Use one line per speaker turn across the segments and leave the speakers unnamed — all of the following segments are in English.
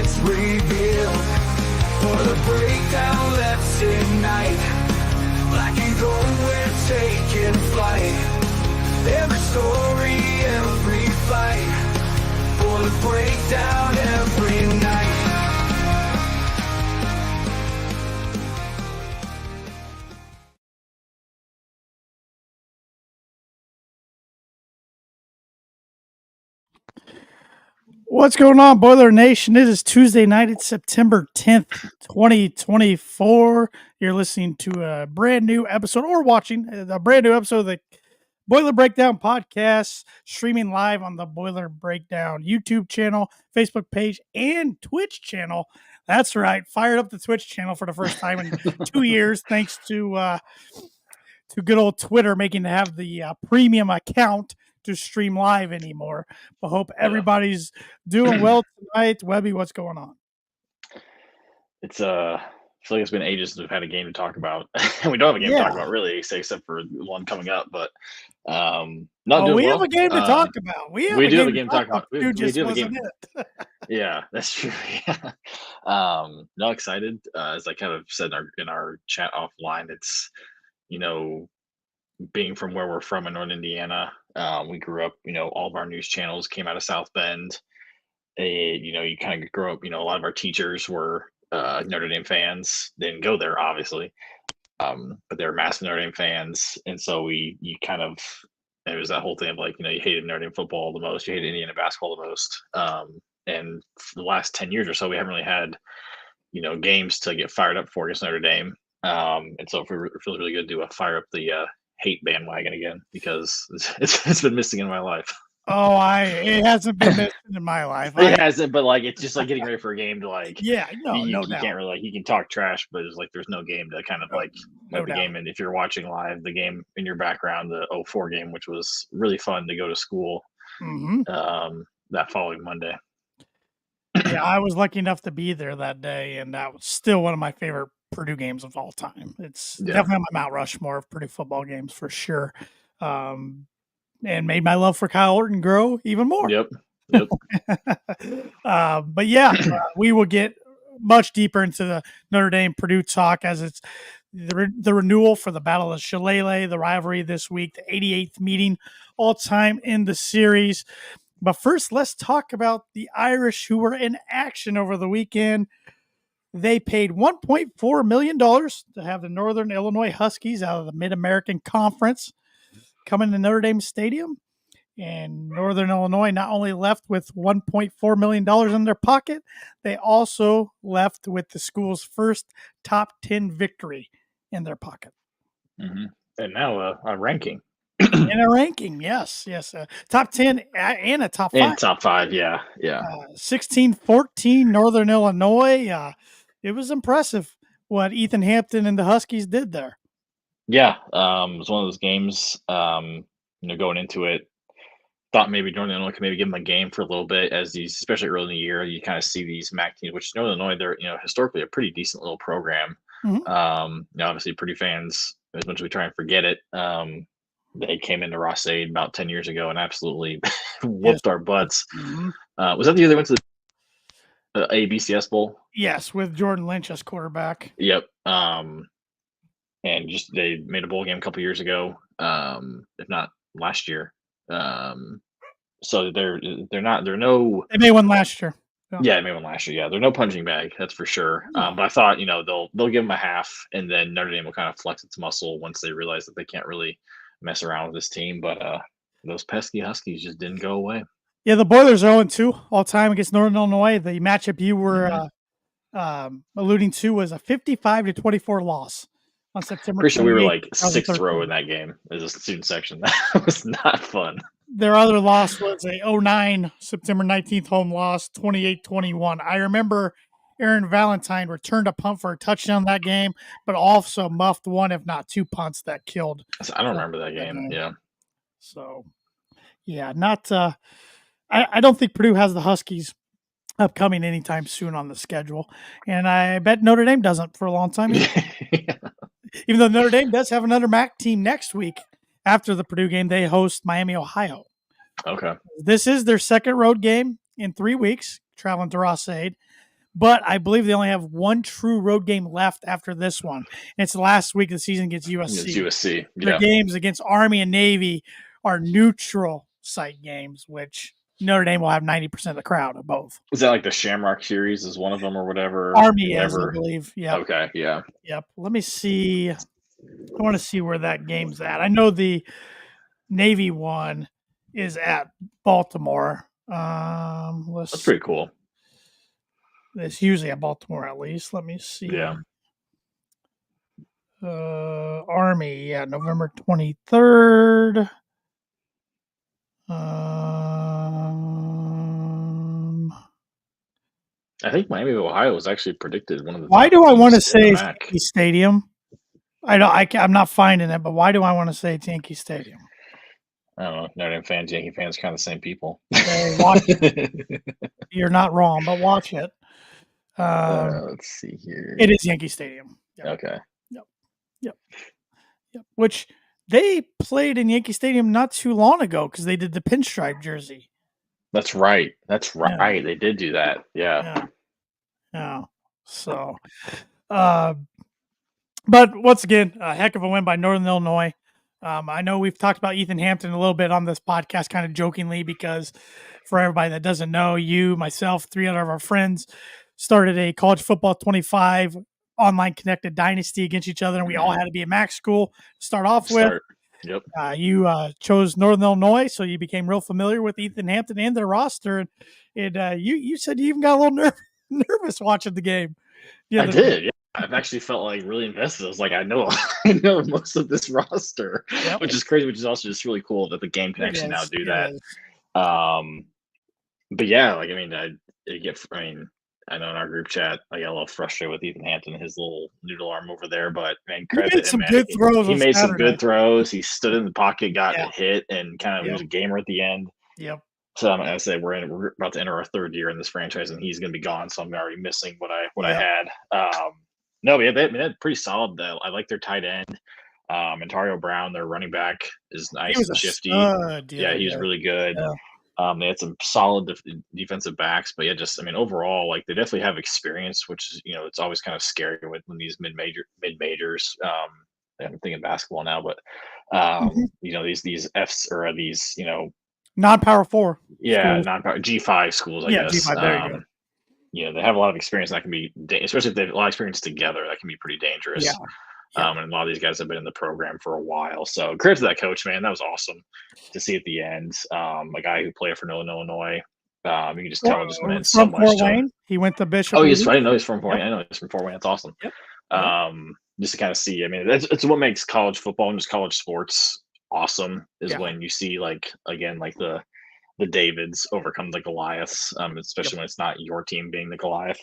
secrets revealed. For the breakdown, let's ignite. Black and gold, we're taking flight. Every story, every fight. For the breakdown, every night.
What's going on, Boiler Nation? It is Tuesday night. It's September 10th, 2024. You're listening to a brand new episode or watching a brand new episode of the Boiler Breakdown podcast, streaming live on the Boiler Breakdown YouTube channel, Facebook page, and Twitch channel. That's right. Fired up the Twitch channel for the first time in 2 years, thanks to good old Twitter making to have the premium account to stream live anymore. But hope everybody's doing well tonight. Webby, what's going on?
It's I feel like it's been ages since we've had a game to talk about. We don't have a game to talk about really, except for one coming up. But not doing
we
well.
have a game to talk about. We do have a game to talk about.
We do have a game. Yeah, that's true. Yeah. Not excited. As I kind of said in our chat offline, it's, you know, being from where we're from in Northern Indiana, we grew up, all of our news channels came out of South Bend. You kind of grow up, a lot of our teachers were Notre Dame fans. They didn't go there, obviously, but they were massive Notre Dame fans. And so it was that whole thing of like, you hated Notre Dame football the most, you hated Indiana basketball the most. And for the last 10 years or so, we haven't really had, games to get fired up for against Notre Dame. And so it feels really good to fire up the hate bandwagon again, because it's been missing in my life.
It hasn't been missing in my life.
It hasn't, but like it's just like getting ready for a game to like.
Yeah, no
you
doubt.
Can't really you can talk trash, but it's like there's no game to kind of like the game. And if you're watching live, the game in your background, the 04 game, which was really fun to go to school.
Mm-hmm.
That following Monday.
Yeah, I was lucky enough to be there that day, and that was still one of my favorite Purdue games of all time. It's definitely on my Mount Rushmore of Purdue football games for sure. And made my love for Kyle Orton grow even more.
Yep.
But yeah, we will get much deeper into the Notre Dame Purdue talk as it's the renewal for the Battle of Shillelagh, the rivalry this week, the 88th meeting all time in the series. But first, let's talk about the Irish who were in action over the weekend. They paid $1.4 million to have the Northern Illinois Huskies out of the Mid-American Conference coming to Notre Dame Stadium. And Northern Illinois not only left with $1.4 million in their pocket, they also left with the school's first top 10 victory in their pocket.
Mm-hmm. And now a ranking.
In a ranking, yes. Top 10 and a top 5.
And top 5, yeah.
16-14 Northern Illinois. It was impressive what Ethan Hampton and the Huskies did there.
Yeah, it was one of those games, going into it, thought maybe Northern Illinois could maybe give them a game for a little bit, as these, especially early in the year, you kind of see these MAC teams, which Northern Illinois, they're, historically a pretty decent little program. Mm-hmm. Obviously Purdue fans, as much as we try and forget it, they came into Ross-Ade about 10 years ago and absolutely whooped our butts. Mm-hmm. Was that the year they went to the ABCS Bowl?
Yes, with Jordan Lynch as quarterback.
Yep. And just they made a bowl game a couple years ago, if not last year. So they're no.
They made one last year.
Yeah, they made one last year. Yeah, they're no punching bag, that's for sure. But I thought they'll give them a half, and then Notre Dame will kind of flex its muscle once they realize that they can't really mess around with this team. But those pesky Huskies just didn't go away.
Yeah, the Boilers are 0-2 all time against Northern Illinois. The matchup you were alluding to was a 55-24 loss on September.
Pretty sure we were like 6th row in that game as a student section. That was not fun.
Their other loss was a 09 September 19th home loss, 28-21. I remember Aaron Valentine returned a punt for a touchdown that game, but also muffed one, if not 2 punts that killed.
I don't remember that game. Yeah.
So, yeah, not. I don't think Purdue has the Huskies upcoming anytime soon on the schedule, and I bet Notre Dame doesn't for a long time. Even though Notre Dame does have another MAC team next week. After the Purdue game, they host Miami, Ohio.
Okay.
This is their second road game in 3 weeks, traveling to Ross-Ade. but I believe they only have one true road game left after this one. And it's the last week of the season against USC.
It's USC.
Their
Yeah.
games against Army and Navy are neutral site games, which Notre Dame will have 90% of the crowd of both.
Is that like the Shamrock series is one of them or whatever?
Army is, I believe. Yeah.
Okay. Yeah.
Yep. Let me see. I want to see where that game's at. I know the Navy one is at Baltimore.
That's pretty cool.
It's usually at Baltimore at least. Let me see.
Yeah.
Army, yeah, November 23rd.
I think Miami of Ohio was actually predicted one of the.
Why do I want to say it's Yankee Stadium? I'm not finding it, but why do I want to say it's Yankee Stadium?
I don't know. Notre Dame fans, Yankee fans, kind of the same people.
Watch it. You're not wrong, but watch it.
Let's see here.
It is Yankee Stadium.
Yep. Okay.
Yep. Which they played in Yankee Stadium not too long ago because they did the pinstripe jersey.
That's right. Yeah. They did do that. Yeah.
So, but once again, a heck of a win by Northern Illinois. I know we've talked about Ethan Hampton a little bit on this podcast, kind of jokingly, because for everybody that doesn't know, you, myself, 3 other of our friends started a college football 25 online connected dynasty against each other, and we all had to be a MAC school to start off with.
Yep.
You chose Northern Illinois, so you became real familiar with Ethan Hampton and their roster, and you said you even got a little nervous watching the game.
I did. Yeah. I've actually felt like really invested. I was like, I know most of this roster, which is crazy, which is also just really cool that the game can actually now do that. But yeah, like, I mean, I know in our group chat, I got a little frustrated with Ethan Hampton and his little noodle arm over there, but man, credit to him, man. He made some good throws. He stood in the pocket, got a hit, and kind of was a gamer at the end.
Yep.
So I'm gonna say we're about to enter our 3rd year in this franchise, and he's gonna be gone. So I'm already missing what I had. No, but they're pretty solid. I like their tight end. Ontario Brown, their running back, is nice and shifty. He was really good. Yeah. They had some solid defensive backs, but overall, like, they definitely have experience, which is, it's always kind of scary when these mid majors. I'm thinking basketball now, but these Fs or these
non-power 4.
Yeah, non-power G5 schools, I guess.
G5, there you go.
They have a lot of experience. That can be, especially if they have a lot of experience together, that can be pretty dangerous.
Yeah.
And a lot of these guys have been in the program for a while. So credit to that coach, man. That was awesome to see at the end. A guy who played for Northern Illinois. You can just tell it just meant so much to him.
He went to Bishop.
Oh, yes. I didn't know he's from Fort Wayne. I know he's from Fort Wayne. That's awesome.
Yep.
Just to kind of see, it's what makes college football and just college sports awesome is when you see, like, again, like the Davids overcome the Goliaths, especially when it's not your team being the Goliath.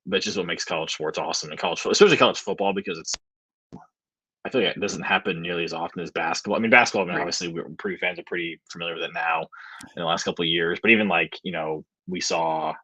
But it's just what makes college sports awesome, and especially college football, because I feel like it doesn't happen nearly as often as basketball. Basketball, obviously Purdue fans are pretty familiar with it now in the last couple of years, but even like, we saw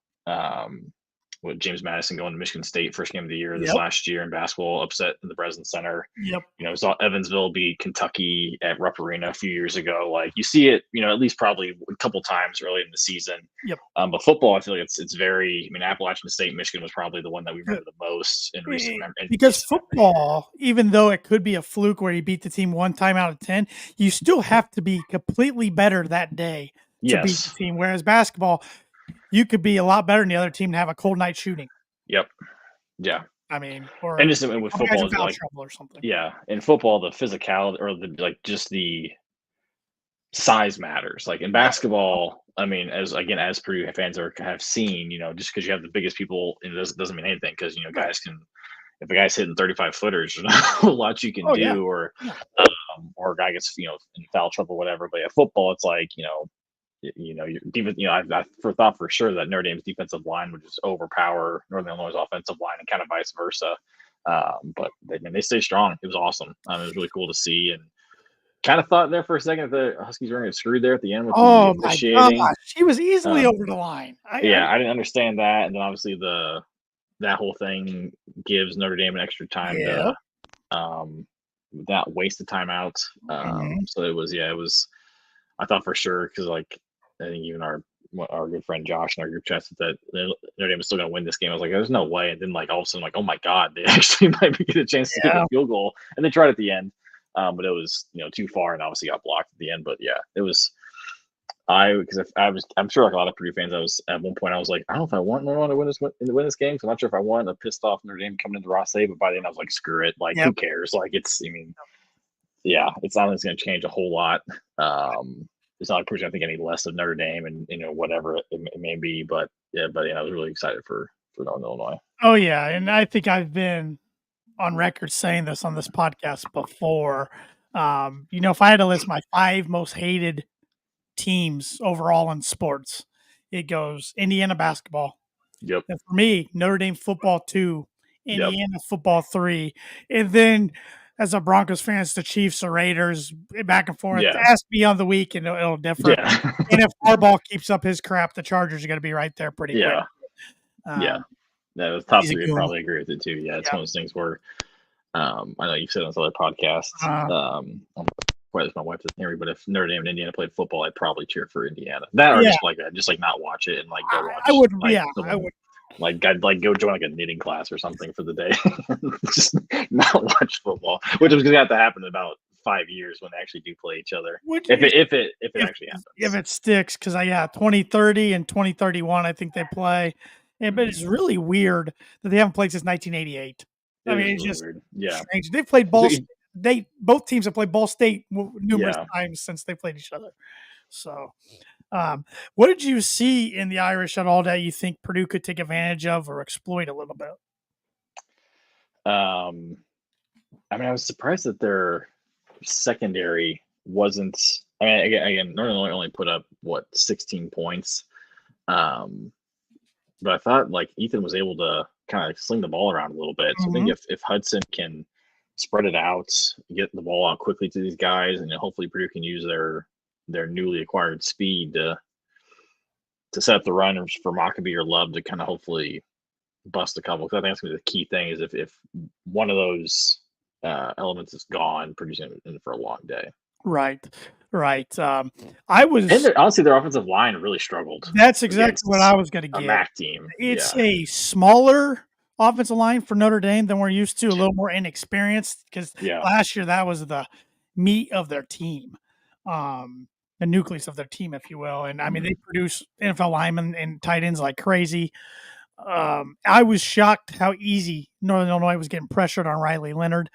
James Madison going to Michigan State first game of the year this last year in basketball, upset in the Breslin Center.
Yep.
We saw Evansville beat Kentucky at Rupp Arena a few years ago. Like, you see it, at least probably a couple times early in the season.
Yep.
But football, I feel like it's very. Appalachian State, Michigan was probably the one that we remember the most in recent memory.
Because football, even though it could be a fluke where you beat the team 1 time out of 10, you still have to be completely better that day to beat the team. Whereas basketball, you could be a lot better than the other team and have a cold night shooting.
Yep. Yeah.
Or
and just with football, is like
trouble or something.
Yeah, in football, the physicality or just the size matters. Like in basketball, as Purdue fans have seen, just because you have the biggest people, it doesn't mean anything, because guys can. If a guy's hitting 35 footers, there's not a lot you can do, or a guy gets in foul trouble, whatever. But football, it's like your defense. I thought for sure that Notre Dame's defensive line would just overpower Northern Illinois' offensive line, and kind of vice versa. But they stay strong. It was awesome. It was really cool to see, and kind of thought there for a second that the Huskies were going to get screwed there at the end with the officiating.
Gosh, she was easily over the line.
I didn't understand that, and then obviously that whole thing gives Notre Dame an extra time to not waste the timeout. So it was. I thought for sure, because like I think even our our good friend Josh in our group chat said that Notre Dame was still going to win this game. I was like, there's no way. And then like all of a sudden, like, oh my God, they actually might get a chance to kick a field goal, and they tried at the end, but it was too far, and obviously got blocked at the end. But yeah, it was. I'm sure like a lot of Purdue fans, I was at one point I was like, I don't know if I want Notre Dame to win this game. So I'm not sure if I want a pissed off Notre Dame coming into Ross-Ade, but by the end I was like, screw it. Like, who cares? Like, it's it's not going to change a whole lot. It's not pushing, I think, any less of Notre Dame and whatever it may be. But I was really excited for Northern Illinois.
Oh yeah, and I think I've been on record saying this on this podcast before. If I had to list my 5 most hated teams overall in sports, it goes Indiana basketball.
Yep.
And for me, Notre Dame football 2, Indiana football 3, and then as a Broncos fan, it's the Chiefs or Raiders, back and forth.
Yeah.
It has to be on the week, and it'll differ.
Yeah.
And if Harbaugh keeps up his crap, the Chargers are going to be right there pretty quick.
Yeah. That was top 3. I probably agree with it too. Yeah, it's one of those things where I know you've said on this other podcast. As my wife doesn't hear me, but if Notre Dame and Indiana played football, I'd probably cheer for Indiana. That or just like not watch it and like go watch.
I would.
I would. Like I'd like go join like a knitting class or something for the day, just not watch football, which is going to have to happen in about 5 years when they actually do play each other. If it actually happens,
if it sticks, because 2030 and 2031, I think they play. But it's really weird that they haven't played since 1988. I mean, it's really just weird. Strange. They've played Ball. Both teams have played Ball State numerous times since they played each other. So, what did you see in the Irish at all that you think Purdue could take advantage of or exploit a little bit?
I mean, I was surprised that their secondary wasn't. I mean, again, Northern Illinois only put up 16 points, but I thought like Ethan was able to kind of sling the ball around a little bit. So I think if Hudson can spread it out, get the ball out quickly to these guys, and hopefully Purdue can use their newly acquired speed to set up the runners for Mockabee or Love to kind of hopefully bust a couple. Because I think that's going to be the key thing is if one of those elements is gone, Purdue's in for a long day.
Right.
Honestly, their offensive line really struggled.
That's exactly what I was going to get.
A MAC team.
It's a smaller offensive line for Notre Dame than we're used to, a little more inexperienced because last year that was the meat of their team, the nucleus of their team, if you will. And I mean, they produce NFL linemen and tight ends like crazy. I was shocked how easy Northern Illinois was getting pressured on Riley Leonard.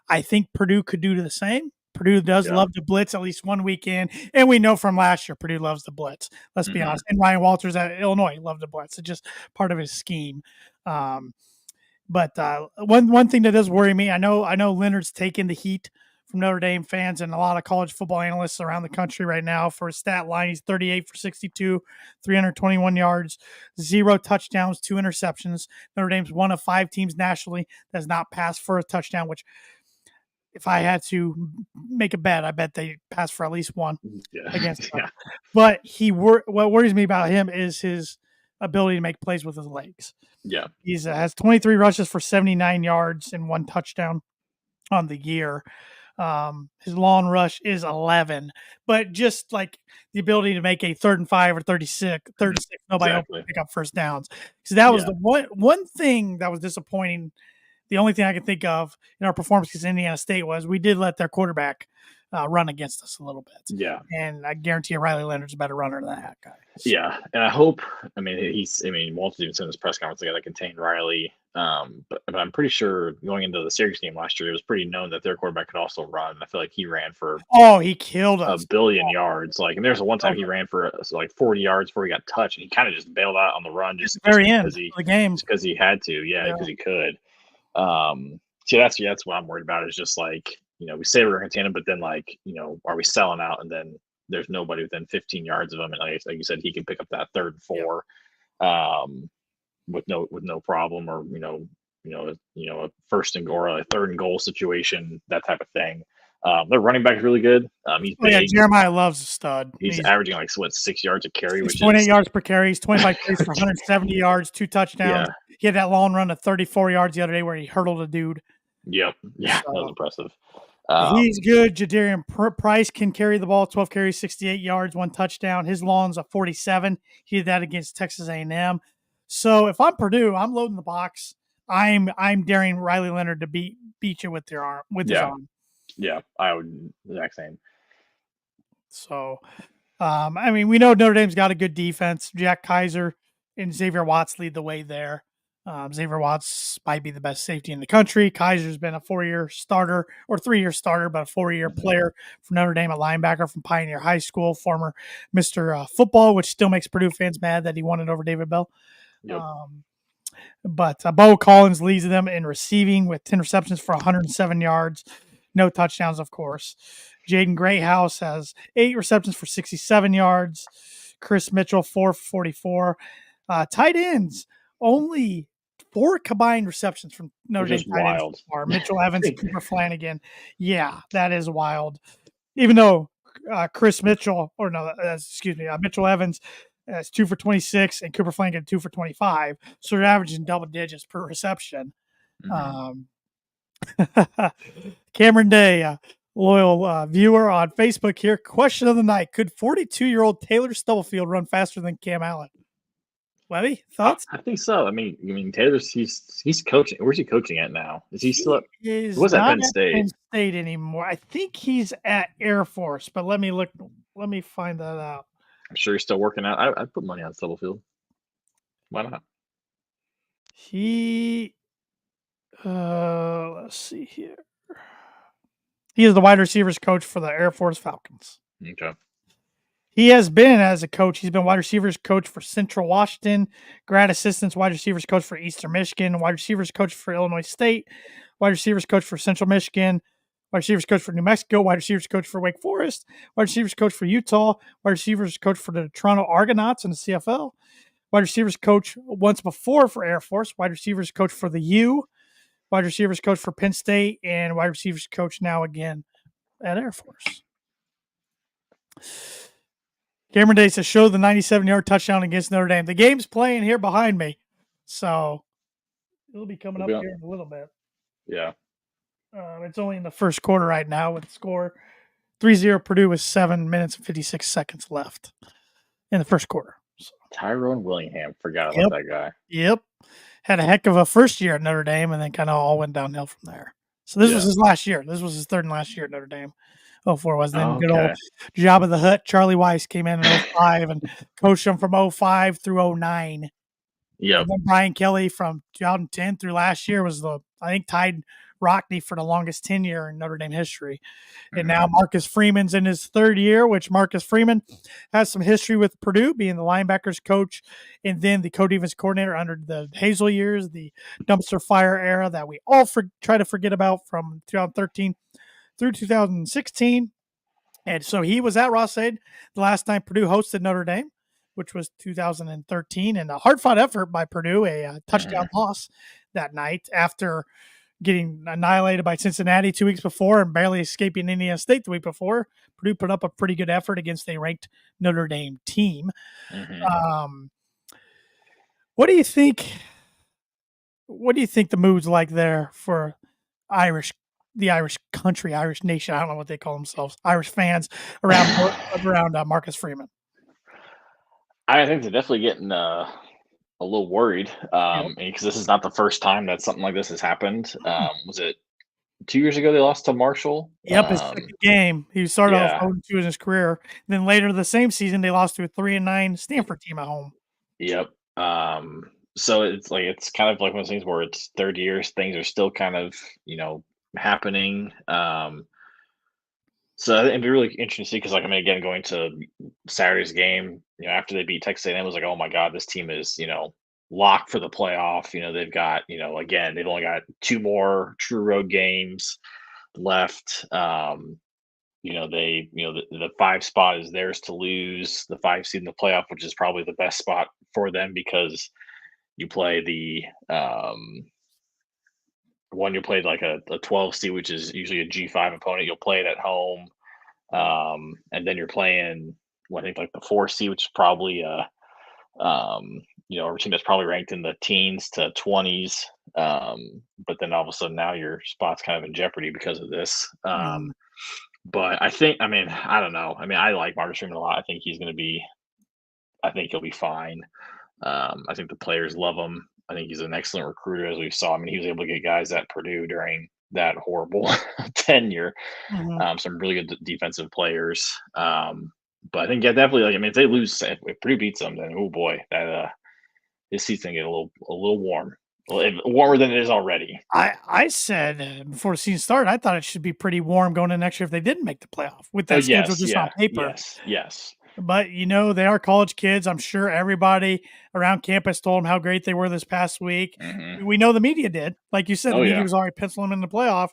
I think Purdue could do the same. Purdue does love to blitz at least one weekend, and we know from last year Purdue loves the blitz. Let's be honest. And Ryan Walters at Illinois loved the blitz. It's just part of his scheme. But one thing that does worry me, I know Leonard's taking the heat from Notre Dame fans and a lot of college football analysts around the country right now for his stat line. He's 38 for 62, 321 yards, 0 touchdowns, 2 interceptions. Notre Dame's one of 5 teams nationally that has not passed for a touchdown, which if I had to make a bet, I bet they pass for at least one against them. But what worries me about him is his ability to make plays with his legs.
Yeah.
He has 23 rushes for 79 yards and 1 touchdown on the year. His long rush is 11, but just like the ability to make a 3rd and 5 or 36, nobody else pick up first downs. So that was the one thing that was disappointing. The only thing I can think of in our performance against Indiana State was we did let their quarterback run against us a little bit.
Yeah.
And I guarantee you Riley Leonard's a better runner than that guy. So.
Yeah. And I hope, Walter even said in his press conference, they got to contain Riley. But I'm pretty sure going into the Syracuse game last year, it was pretty known that their quarterback could also run. I feel like he ran for
he killed us.
1 billion yards. Like, and there's one time he ran for like 40 yards before he got touched, and he kind of just bailed out on the run just
at the very end of the game
because he had to. Because he could. So that's what I'm worried about is just like, we say we're going to contain him, but then like, are we selling out? And then there's nobody within 15 yards of him. And like you said, he can pick up that 3rd and 4 with no problem, or, a 1st and goal or a 3rd and goal situation, that type of thing. Their running back is really good. He's big.
Jeremiah Love's a stud.
He's averaging 6 yards a carry, which is
28 yards per carry. He's 25 carries for 170 yards, 2 touchdowns.
Yeah.
He had that long run of 34 yards the other day where he hurdled a dude.
Yep. Yeah, that was impressive.
He's good. Jadarian Price can carry the ball, 12 carries, 68 yards, 1 touchdown. His long's a 47. He did that against Texas A&M. So if I'm Purdue, I'm loading the box. I'm daring Riley Leonard to beat you with their arm his
Yeah,
arm.
yeah, I would exact same.
So I mean, we know Notre Dame's got a good defense. Jack Kaiser and Xavier Watts lead the way there. Xavier Watts might be the best safety in the country. Kaiser's been a 4-year starter or 3-year starter, but a 4-year player for Notre Dame, a linebacker from Pioneer High School, former Mr. Football, which still makes Purdue fans mad that he won it over David Bell.
Yep.
But Bo Collins leads them in receiving with 10 receptions for 107 yards. No touchdowns, of course. Jaden Greathouse has 8 receptions for 67 yards. Chris Mitchell, 4 for 44. Tight ends, only 4 combined receptions from Notre
Which
Dame
is
tight ends
wild.
so far. Mitchell Evans, Cooper Flanagan. Yeah, that is wild. Even though Chris Mitchell, or no, excuse me, Mitchell Evans is 2 for 26 and Cooper Flanagan 2 for 25. So they're averaging double digits per reception.
Mhm.
Cameron Day, loyal viewer on Facebook here. Question of the night: could 42-year-old Taylor Stubblefield run faster than Cam Allen? Webby, thoughts?
I think so. I mean, Taylor's he's coaching. Where's he coaching at now? Is he still?
He
He
is
was at
not
Penn
at Penn
State.
State anymore. I think he's at Air Force, but let me look. Let me find that out.
I'm sure he's still working out. I'd put money on Stubblefield. Why not?
He, let's see here. He is the wide receivers coach for the Air Force Falcons.
Okay.
He has been as a coach. He's been wide receivers coach for Central Washington, grad assistants wide receivers coach for Eastern Michigan, wide receivers coach for Illinois State, wide receivers coach for Central Michigan, wide receivers coach for New Mexico, wide receivers coach for Wake Forest, wide receivers coach for Utah, wide receivers coach for the Toronto Argonauts in the CFL, wide receivers coach once before for Air Force, wide receivers coach for the U, wide receivers coach for Penn State, and wide receivers coach now again at Air Force. Cameron Day says, show the 97-yard touchdown against Notre Dame. The game's playing here behind me, so it'll be coming up here in a little bit.
Yeah.
It's only in the first quarter right now with the score 3-0 Purdue with 7 minutes and 56 seconds left in the first quarter. So,
Tyrone Willingham. Forgot about that guy.
Yep. Had a heck of a first year at Notre Dame, and then kind of all went downhill from there. So this was his last year. This was his third and last year at Notre Dame. 04 was then good old Jabba the Hutt. Charlie Weiss came in 05 and coached him from 05 through 09.
Yep.
And then Brian Kelly from 2010 through last year was I think tied Rockne for the longest tenure in Notre Dame history. And now Marcus Freeman's in his third year, which Marcus Freeman has some history with Purdue, being the linebackers coach and then the co-defense coordinator under the Hazel years, the dumpster fire era that we all try to forget about from 2013 through 2016. And so he was at Ross-Ade the last time Purdue hosted Notre Dame, which was 2013, and a hard-fought effort by Purdue, a touchdown loss that night after getting annihilated by Cincinnati 2 weeks before and barely escaping Indiana State the week before. Purdue put up a pretty good effort against a ranked Notre Dame team. What do you think? What do you think the mood's like there for the Irish country, Irish nation? I don't know what they call themselves. Irish fans around Marcus Freeman.
I think they're definitely getting a little worried because this is not the first time that something like this has happened. Was it 2 years ago they lost to Marshall?
Yep, his second game. He started off 0-2 in his career. Then later the same season, they lost to a 3-9 Stanford team at home.
Yep. So it's kind of like one of those things where it's third years, things are still kind of happening. So it'd be really interesting to see because, again, going to Saturday's game, after they beat Texas A&M, was like, oh my God, this team is, locked for the playoff. They've got, again, they've only got 2 more true road games left. The 5 spot is theirs to lose. The 5 seed in the playoff, which is probably the best spot for them because you play the one you played like a 12 seed, which is usually a G5 opponent. You'll play it at home, and then you're playing I think like the 4 seed, which is probably a team that's probably ranked in the teens to 20s. But then all of a sudden now your spot's kind of in jeopardy because of this.
Mm,
But I mean, I don't know. I mean, I like Marcus Freeman a lot. I think he'll be fine. I think the players love him. I think he's an excellent recruiter, as we saw. I mean, he was able to get guys at Purdue during that horrible tenure.
mhm.
Some really good defensive players. But I think, yeah, definitely. Like, I mean, if they lose, if Purdue beats them, then oh boy, that his seat's gonna get a little warm, warmer than it is already.
I said before the season started, I thought it should be pretty warm going in next year if they didn't make the playoff with
Oh
that schedule
yes,
just on
yeah,
paper.
yes.
But they are college kids. I'm sure everybody around campus told them how great they were this past week.
Hmm.
We know the media did. Like you said, the
Oh
media
yeah,
was already penciling them in the playoff.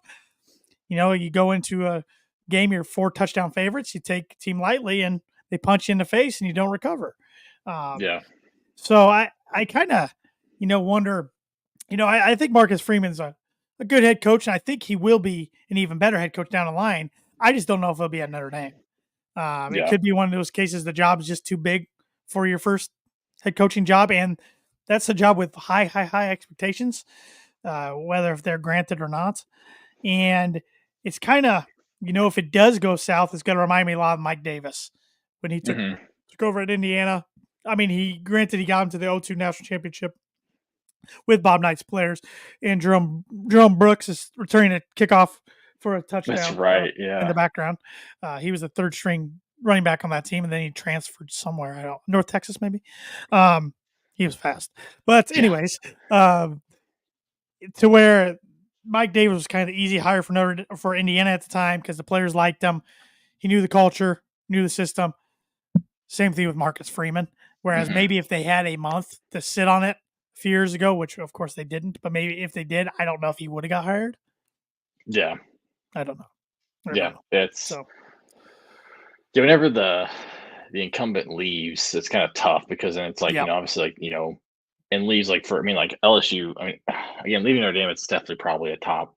You go into a game, you're 4 touchdown favorites. You take a team lightly, and they punch you in the face, and you don't recover. Um,
yeah.
so I kind of, wonder. I think Marcus Freeman's a good head coach, and I think he will be an even better head coach down the line. I just don't know if he'll be at Notre Dame. It
Yeah.
could be one of those cases the job is just too big for your first head coaching job, and that's a job with high expectations, whether if they're granted or not. And it's kind of, if it does go south, it's going to remind me a lot of Mike Davis when he took
Hmm.
over at Indiana. I mean, he got him to the 0-2 national championship with Bob Knight's players, and Jerome Brooks is returning a kickoff for a
That's
touchdown
right.
in the
Yeah.
background. He was the third string running back on that team, and then he transferred somewhere. I don't North Texas maybe. He was fast, but
Yeah.
anyways, to where Mike Davis was kind of the easy hire for Indiana at the time because the players liked him. He knew the culture, knew the system. Same thing with Marcus Freeman. Whereas
Hmm.
maybe if they had a month to sit on it a few years ago, which of course they didn't, but maybe if they did, I don't know if he would have got hired.
Yeah.
I don't know. I don't
Yeah.
know.
It's
So
yeah. Whenever the incumbent leaves, it's kind of tough because then it's like
yeah,
obviously and leaves like for I mean like LSU. I mean, again, leaving Notre Dame, it's definitely probably a top.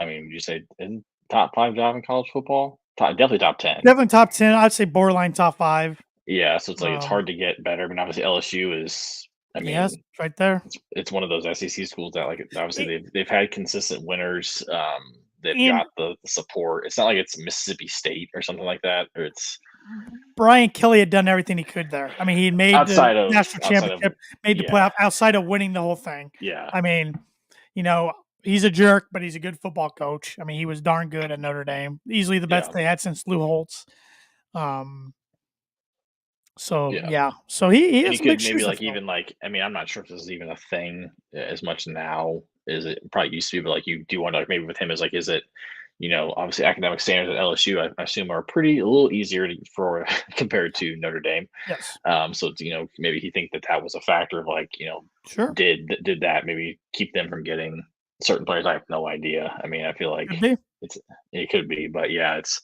I mean, would you say in top five job in college football? Definitely top 10.
definitely top 10. I'd say borderline top 5.
Yeah, so it's like it's
Um,
hard to get better. I mean, obviously LSU is. I
yes,
mean,
right there.
it's one of those SEC schools that like obviously
It,
they've had consistent winners. They've
and
got the support. It's not like it's Mississippi State or something like that, or it's
Brian Kelly had done everything he could there. I mean, he had made the national
outside of
championship, made the
yeah,
playoff outside of winning the whole thing.
yeah,
I mean, he's a jerk, but he's a good football coach. I mean, he was darn good at Notre Dame, easily the best
yeah,
they had since Lou Holtz. Um, so
yeah.
yeah, so he
And
has
you
some big
could maybe
shoes to
like
fill.
even like I mean I'm not sure if this is even a thing as much now as it probably used to be, but like you do wonder like maybe with him is like is it obviously academic standards at LSU I assume are pretty a little easier for compared to Notre Dame.
Yes,
So it's, maybe he think that that was a factor of like
sure,
did that maybe keep them from getting certain players. I have no idea. I mean I feel like
could be.
it's it could be, but yeah it's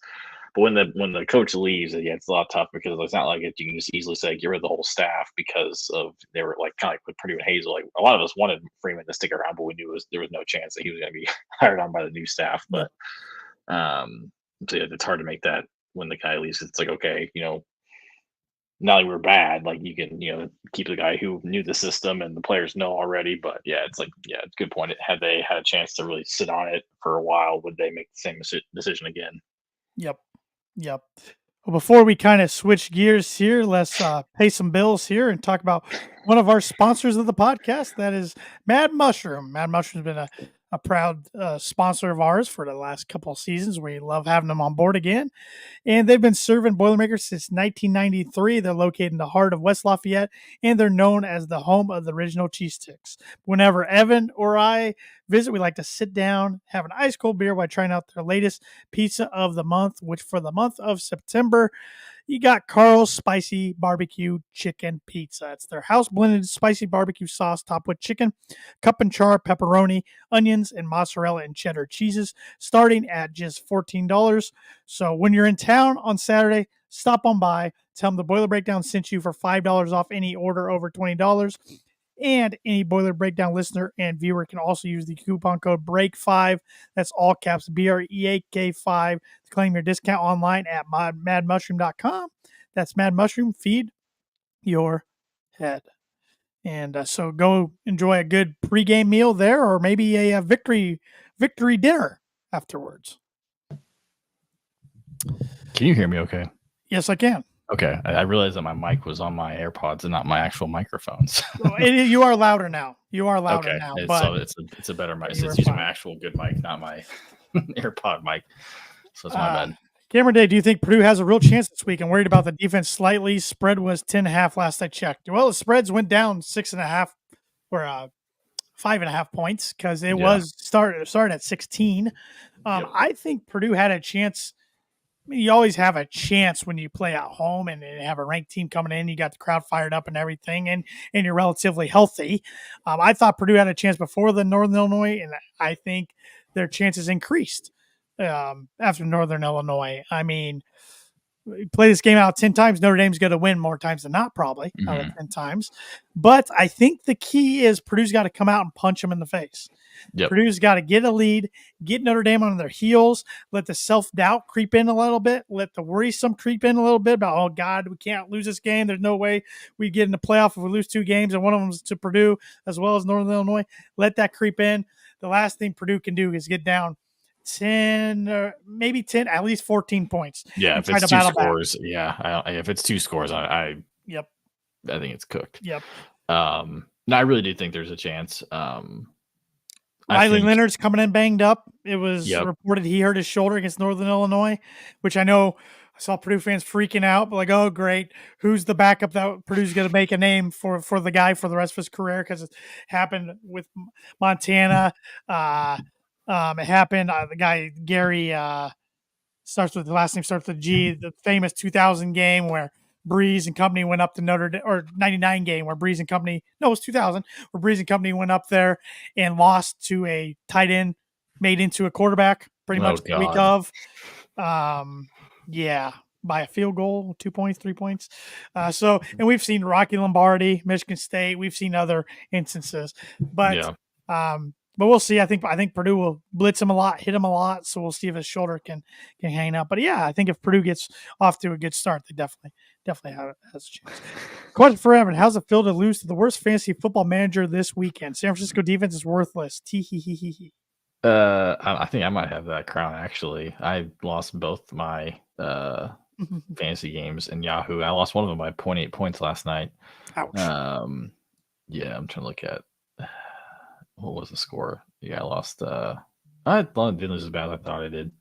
but when the coach leaves, yeah, it's a lot tough because it's not like you can just easily say get rid of the whole staff because of they were like kind of like with Purdue and Hazel. Like a lot of us wanted Freeman to stick around, but we knew there was no chance that he was going to be hired on by the new staff.
Yeah,
But so yeah, it's hard to make that when the guy leaves. It's like okay, not like we're bad. Like you can keep the guy who knew the system and the players know already. But yeah, it's like yeah, it's a good point. Had they had a chance to really sit on it for a while, would they make the same decision again?
yep, yep. Well, before we kind of switch gears here, let's pay some bills here and talk about one of our sponsors of the podcast. That is Mad Mushroom. Mad Mushroom's been a proud sponsor of ours for the last couple of seasons. We love having them on board again. And they've been serving Boilermakers since 1993. They're located in the heart of West Lafayette, and they're known as the home of the original cheese sticks. Whenever Evan or I visit, we like to sit down, have an ice cold beer while trying out their latest pizza of the month, which for the month of September, you got Carl's Spicy Barbecue Chicken Pizza. It's their house blended spicy barbecue sauce topped with chicken, cup and char, pepperoni, onions, and mozzarella and cheddar cheeses, starting at just $14. So when you're in town on Saturday, stop on by. Tell them the Boiler Breakdown sent you for $5 off any order over $20. And any Boiler Breakdown listener and viewer can also use the coupon code BREAK5. That's all caps BREAK5 to claim your discount online at madmushroom.com. That's Mad Mushroom. Feed your head. And so go enjoy a good pregame meal there, or maybe a victory dinner afterwards.
Can you hear me okay?
Yes, I can.
Okay. I realized that my mic was on my AirPods and not my actual microphones.
You are louder now. You are louder
Okay.
now.
So it's a better mic. It's using my actual good mic, not my AirPod mic. So it's my bad.
Cameron Day, do you think Purdue has a real chance this week? I'm worried about the defense slightly. Spread was 10.5 last I checked. Well, the spreads went down 6.5 or 5.5 points because it was started at 16. I think Purdue had a chance. I mean, you always have a chance when you play at home and have a ranked team coming in. You got the crowd fired up and everything, and you're relatively healthy. I thought Purdue had a chance before the Northern Illinois, and I think their chances increased after Northern Illinois. I mean, you play this game out 10 times, Notre Dame's going to win more times than not, probably out of 10 times. But I think the key is Purdue's got to come out and punch them in the face.
Yep.
Purdue's got to get a lead, get Notre Dame on their heels, let the self-doubt creep in a little bit, let the worrisome creep in a little bit about, oh, God, we can't lose this game. There's no way we get in the playoff if we lose 2 games, and one of them is to Purdue as well as Northern Illinois. Let that creep in. The last thing Purdue can do is get down 10, maybe 10, at least 14 points.
Yeah, if it's 2 scores, if it's 2 scores, I think it's cooked.
Yep.
No, I really do think there's a chance.
Riley Leonard's coming in banged up. It was reported he hurt his shoulder against Northern Illinois, which I know I saw Purdue fans freaking out, but like, oh, great. Who's the backup that Purdue's going to make a name for the guy for the rest of his career? Because it happened with Montana. It happened. The guy, Gary, starts with the last name starts with G, the famous 2000 game where Breeze and company went up to Notre Dame, or 99 game where Breeze and company, no, it was 2000, where Breeze and company went up there and lost to a tight end made into a quarterback pretty much the week of. By a field goal, 2 points, 3 points. And we've seen Rocky Lombardi, Michigan State. We've seen other instances, but we'll see. I think Purdue will blitz him a lot, hit him a lot. So we'll see if his shoulder can hang up. But yeah, I think if Purdue gets off to a good start, they definitely has a chance. Question for Evan: how's it feel to lose to the worst fantasy football manager this weekend? San Francisco defense is worthless. Tee.
I think I might have that crown. Actually, I lost both my fantasy games in Yahoo. I lost one of them by 0.8 points last night.
Ouch.
I'm trying to look at what was the score. Yeah, I lost. I didn't lose as bad as I thought I did.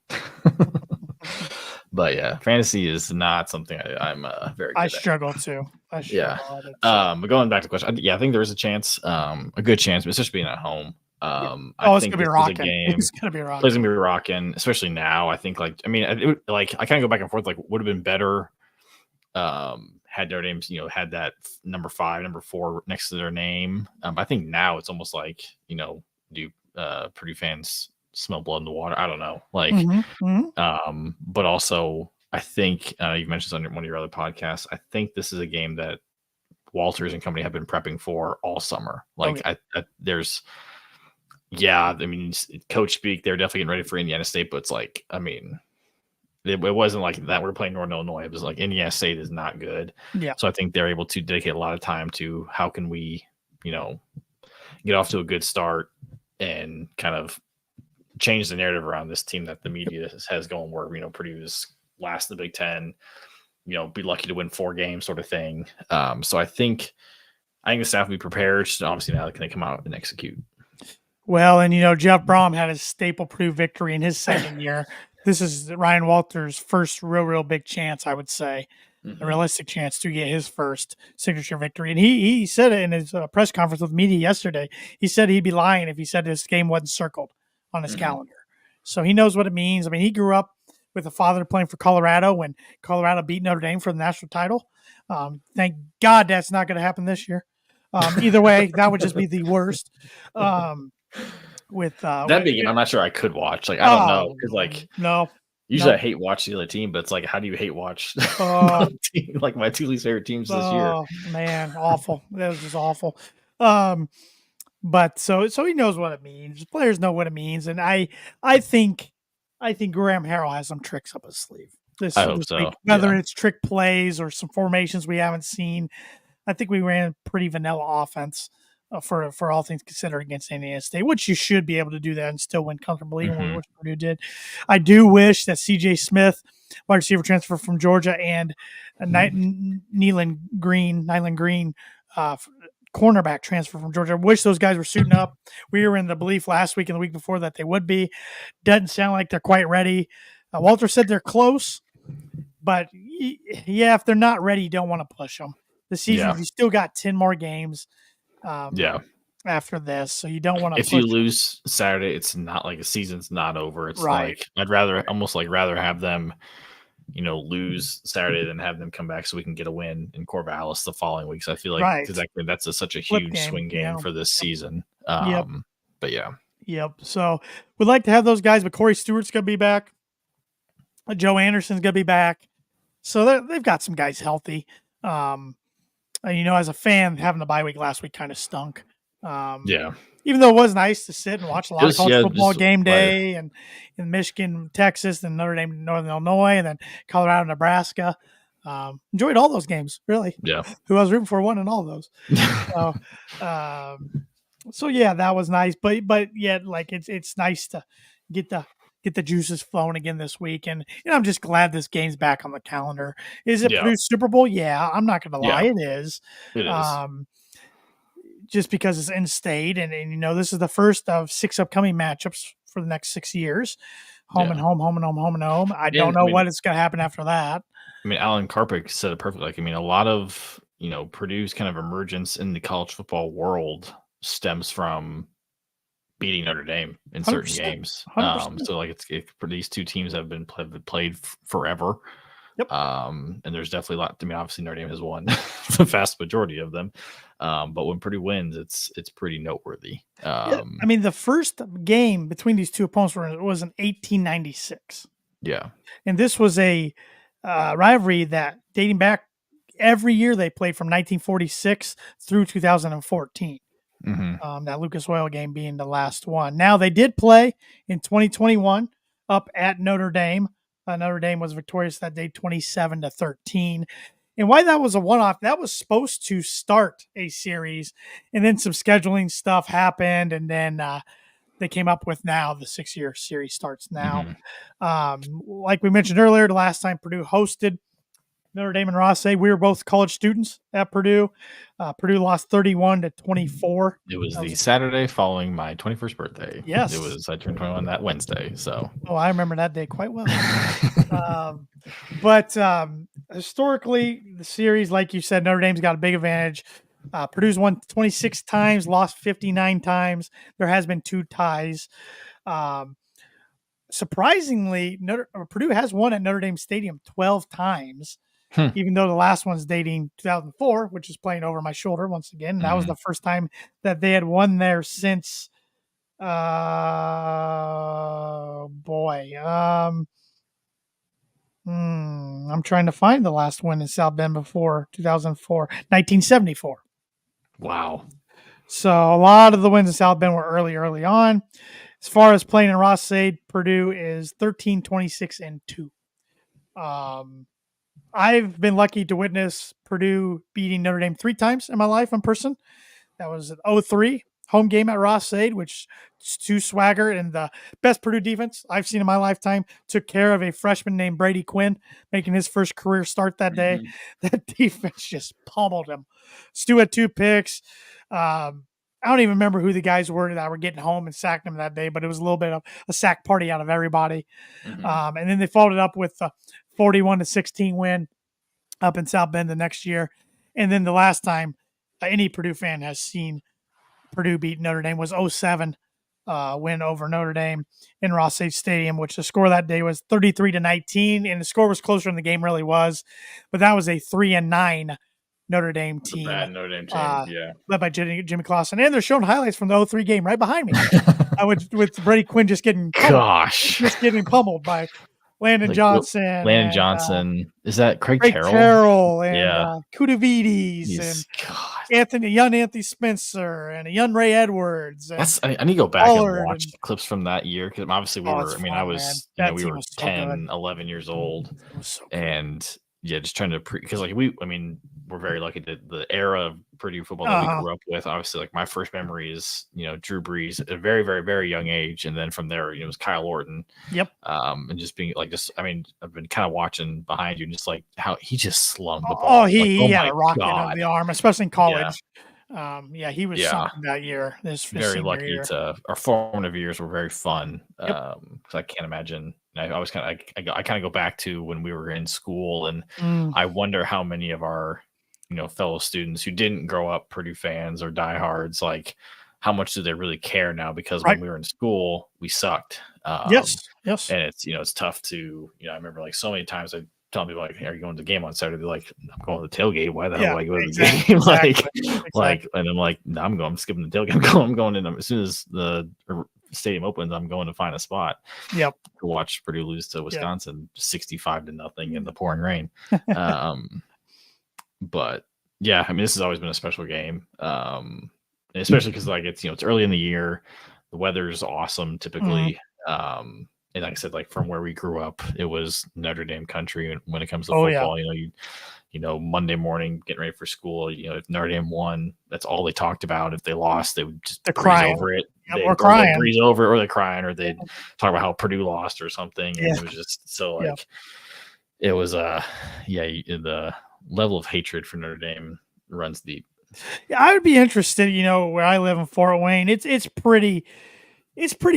But yeah, fantasy is not something I'm very good
I
at.
Struggle too.
But going back to the question, I think there is a chance, a good chance, but especially being at home.
It's gonna be rocking. It's gonna be rocking.
It's gonna be rocking, especially now. I think, I kind of go back and forth. Like, would have been better had Notre Dame, had that number 5, number 4 next to their name. I think now it's almost like, do Purdue fans smell blood in the water? I don't know. But also, I think you mentioned this on one of your other podcasts. I think this is a game that Walters and company have been prepping for all summer. Coach speak, they're definitely getting ready for Indiana State, but it's like, it wasn't like that. We're playing Northern Illinois. It was like Indiana State is not good.
Yeah.
So I think they're able to dedicate a lot of time to how can we, get off to a good start and kind of change the narrative around this team that the media has going, where, Purdue is last in the Big Ten, be lucky to win 4 games sort of thing. So I think the staff will be prepared. Obviously now can they come out and execute.
Well, and Jeff Brom had his staple Purdue victory in his second year. This is Ryan Walters' first real big chance, I would say, a realistic chance to get his first signature victory. And he said it in his press conference with media yesterday. He said he'd be lying if he said this game wasn't circled on his calendar. So he knows what it means. He grew up with a father playing for Colorado when Colorado beat Notre Dame for the national title. Thank God that's not going to happen this year. Either way, that would just be the worst. I'm
not sure I could watch. I don't know, because
no.
Usually I hate watching the other team, but it's like, how do you hate watch my 2 least favorite teams this year?
Oh man, awful. That was just awful. But so he knows what it means. Players know what it means, and I think Graham Harrell has some tricks up his sleeve this
hope so.
week. Whether it's trick plays or some formations we haven't seen. I think we ran pretty vanilla offense for all things considered against Indiana State, which you should be able to do that and still win comfortably,
Mhm.
which Purdue did. I do wish that C.J. Smith, wide receiver transfer from Georgia, and Nyland Green, cornerback transfer from Georgia. I wish those guys were suiting up. We were in the belief last week and the week before that they would be. Doesn't sound like they're quite ready. Walter said they're close, but yeah, if they're not ready, you don't want to push them. The season,
Yeah.
you still got 10 more games
Yeah.
after this, so you don't want to
If
push
you
them.
lose Saturday, it's not like the season's not over. It's
Right.
like I'd rather have them, lose Saturday than have them come back so we can get a win in Corvallis the following week. So I feel like
Right.
that's such a
Flip
huge
game,
swing game
yeah.
for this season.
Yep.
But yeah.
Yep. So we'd like to have those guys, but Corey Stewart's going to be back. Joe Anderson's going to be back. So they've got some guys healthy. As a fan, having the bye week last week kind of stunk.
Yeah.
Even though it was nice to sit and watch a lot of college football
just
game
right.
day and in Michigan, Texas, and Notre Dame, Northern Illinois, and then Colorado, Nebraska. Enjoyed all those games, really.
Yeah.
Who I was rooting for won in all of those. So yeah, that was nice. But yet, like it's nice to get the juices flowing again this week, and I'm just glad this game's back on the calendar. Is it
Yeah.
Purdue Super Bowl? Yeah, I'm not going to lie,
Yeah.
it is.
It is.
Just because it's in state, and this is the first of 6 upcoming matchups for the next 6 years. Home and home, home and home, home and home. I don't know what it's going to happen after that.
I mean, Alan Karpick said it perfectly. Like, a lot of, Purdue's kind of emergence in the college football world stems from beating Notre Dame in certain
100%,
games.
100%.
So like these two teams have been played forever.
Yep.
And there's definitely a lot. I mean, obviously Notre Dame has won the vast majority of them. But when Purdue wins, it's pretty noteworthy.
The first game between these two opponents was in 1896.
Yeah.
And this was a rivalry that dating back every year they played from 1946 through 2014.
Mm-hmm.
That Lucas Oil game being the last one. Now they did play in 2021 up at Notre Dame. Notre Dame was victorious that day, 27-13. And why that was a one-off, that was supposed to start a series, and then some scheduling stuff happened, and then they came up with now the 6-year series starts now.
Mm-hmm.
Like we mentioned earlier, the last time Purdue hosted Notre Dame and Ross-Ade, we were both college students at Purdue. Purdue lost 31-24.
It was the Saturday following my 21st birthday.
Yes.
I turned 21 that Wednesday. So.
Oh, I remember that day quite well. But historically, the series, like you said, Notre Dame's got a big advantage. Purdue's won 26 times, lost 59 times. There has been 2 ties. Surprisingly, Purdue has won at Notre Dame Stadium 12 times. Even though the last one's dating 2004, which is playing over my shoulder once again. That was the first time that they had won there since, I'm trying to find the last win in South Bend before 2004, 1974.
Wow.
So a lot of the wins in South Bend were early on. As far as playing in Ross-Ade, Purdue is 13-26-2. I've been lucky to witness Purdue beating Notre Dame 3 times in my life in person. That was an 03 home game at Ross-Ade, which Stu Swagger and the best Purdue defense I've seen in my lifetime took care of a freshman named Brady Quinn, making his first career start that day. That defense just pummeled him. Stu had 2 picks. I don't even remember who the guys were that were getting home and sacked him that day, but it was a little bit of a sack party out of everybody. And then they followed it up with a 41-16 win up in South Bend the next year. And then the last time any Purdue fan has seen Purdue beat Notre Dame was 07 win over Notre Dame in Ross-Ade Stadium, which the score that day was 33-19, and the score was closer than the game really was. But that was a 3-9 Notre Dame team.
Bad Notre Dame team, yeah.
Led by Jimmy Clausen. And they're showing highlights from the 03 game right behind me. with Brady Quinn just getting pummeled by Landon Johnson.
Is that Craig
Terrell and Kudavides and young Anthony Spencer and a young Ray Edwards.
I need to go back and watch clips from that year, because obviously we were 10, 11 years old. And yeah, just trying to because we're we're very lucky that the era of Purdue football that we grew up with. Obviously, like my first memory is Drew Brees at a very, very, very young age, and then from there it was Kyle Orton.
Yep.
And just being like, I've been kind of watching behind you, and just like how he just slung the ball.
Oh, he had a rocket of the arm, especially in college.
Yeah.
He was something that year. This
very lucky
year.
Our formative years were very fun. Because I can't imagine. I always kind of go back to when we were in school, and I wonder how many of our fellow students who didn't grow up Purdue fans or diehards, like how much do they really care now? Because when we were in school, we sucked.
Yes.
And it's tough to I remember like so many times I tell people like, "Are you going to the game on Saturday?" They're like, "I'm going to the tailgate. Why the hell would I go to the game?" Like, and I'm like, "No, I'm skipping the tailgate. I'm going in as soon as the stadium opens. I'm going to find a spot.
Yep.
To watch Purdue lose to Wisconsin 65-0 in the pouring rain." But yeah, I mean, this has always been a special game, especially because like it's early in the year, the weather's awesome typically. And like I said, like from where we grew up, it was Notre Dame country when it comes to football. Monday morning getting ready for school. If Notre Dame won, that's all they talked about. If they lost, they would just breeze over it.
Or crying,
breeze over, or they're crying, or they'd talk about how Purdue lost or something. And it was just so like it was the level of hatred for Notre Dame runs deep.
Yeah, I would be interested. Where I live in Fort Wayne, it's pretty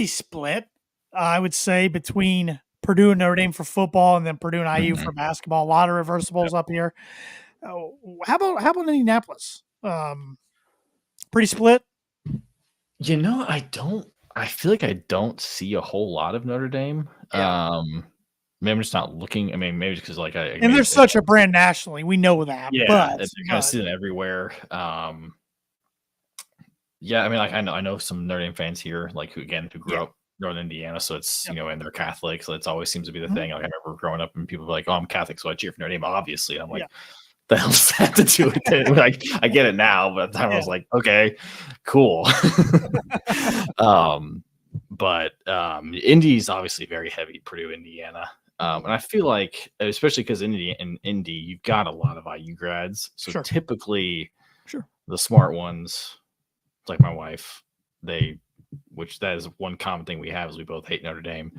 split. I would say between Purdue and Notre Dame for football, and then Purdue and IU for basketball. A lot of reversibles up here. How about Indianapolis? Pretty split.
I feel like I don't see a whole lot of Notre Dame. Maybe I'm just not looking. I mean, maybe because
they're such a brand nationally, we know that.
Yeah,
but
you kind of see it everywhere. I mean, like I know some Notre Dame fans here, like who grew up Northern Indiana, so it's and they're Catholic, so it always seems to be the thing. Like I remember growing up and people were like, "Oh, I'm Catholic, so I cheer for Notre Dame." Obviously, I'm like, "The hell does that have to do with it?" Like I get it now, but at the time I was like, "Okay, cool." But Indy's obviously very heavy Purdue, Indiana. And I feel like, especially because in Indy, you've got a lot of IU grads. So typically, the smart ones, like my wife, which that is one common thing we have is we both hate Notre Dame.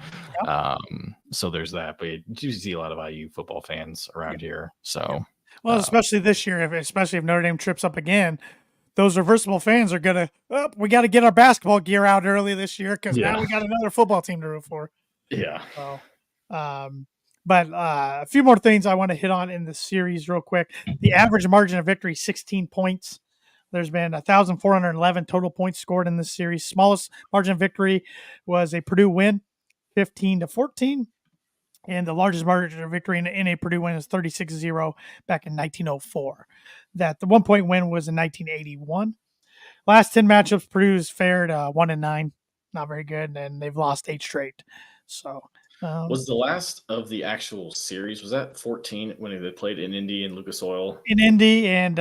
So there's that. But you do see a lot of IU football fans around here. So,
well, especially this year, especially if Notre Dame trips up again, those reversible fans are gonna. We got to get our basketball gear out early this year because now we got another football team to root for.
Yeah.
So, but a few more things I want to hit on in the series real quick. The average margin of victory, 16 points. There's been 1,411 total points scored in this series. Smallest margin of victory was a Purdue win, 15-14. And the largest margin of victory in a Purdue win is 36-0 back in 1904. That the 1-point win was in 1981. Last 10 matchups, Purdue's fared 1-9. Not very good. And they've lost 8 straight. So
was the last of the actual series, was that 14 when they played in Indy and Lucas Oil?
In Indy, and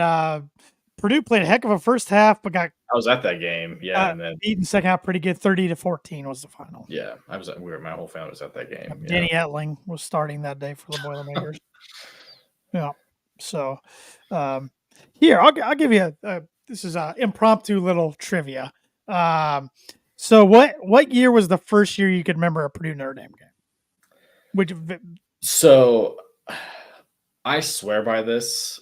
Purdue played a heck of a first half, but got
I was at that game. Yeah, and then
beaten second half pretty good. 30-14 was the final.
Yeah, my whole family was at that game.
Danny Etling was starting that day for the Boilermakers. So here I'll give you this is a impromptu little trivia. So what year was the first year you could remember a Purdue Notre Dame game?
So I swear by this.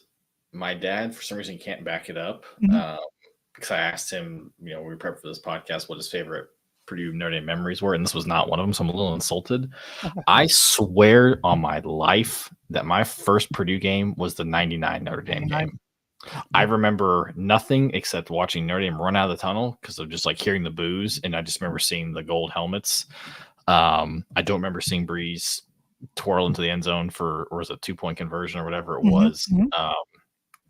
My dad, for some reason, can't back it up because I asked him, we prepped for this podcast, what his favorite Purdue Notre Dame memories were, and this was not one of them, so I'm a little insulted. I swear on my life that my first Purdue game was the 99 Notre Dame game. I remember nothing except watching Notre Dame run out of the tunnel because of just like hearing the boos, and I just remember seeing the gold helmets. I don't remember seeing Breeze twirl into the end zone or was it 2-point conversion or whatever it was.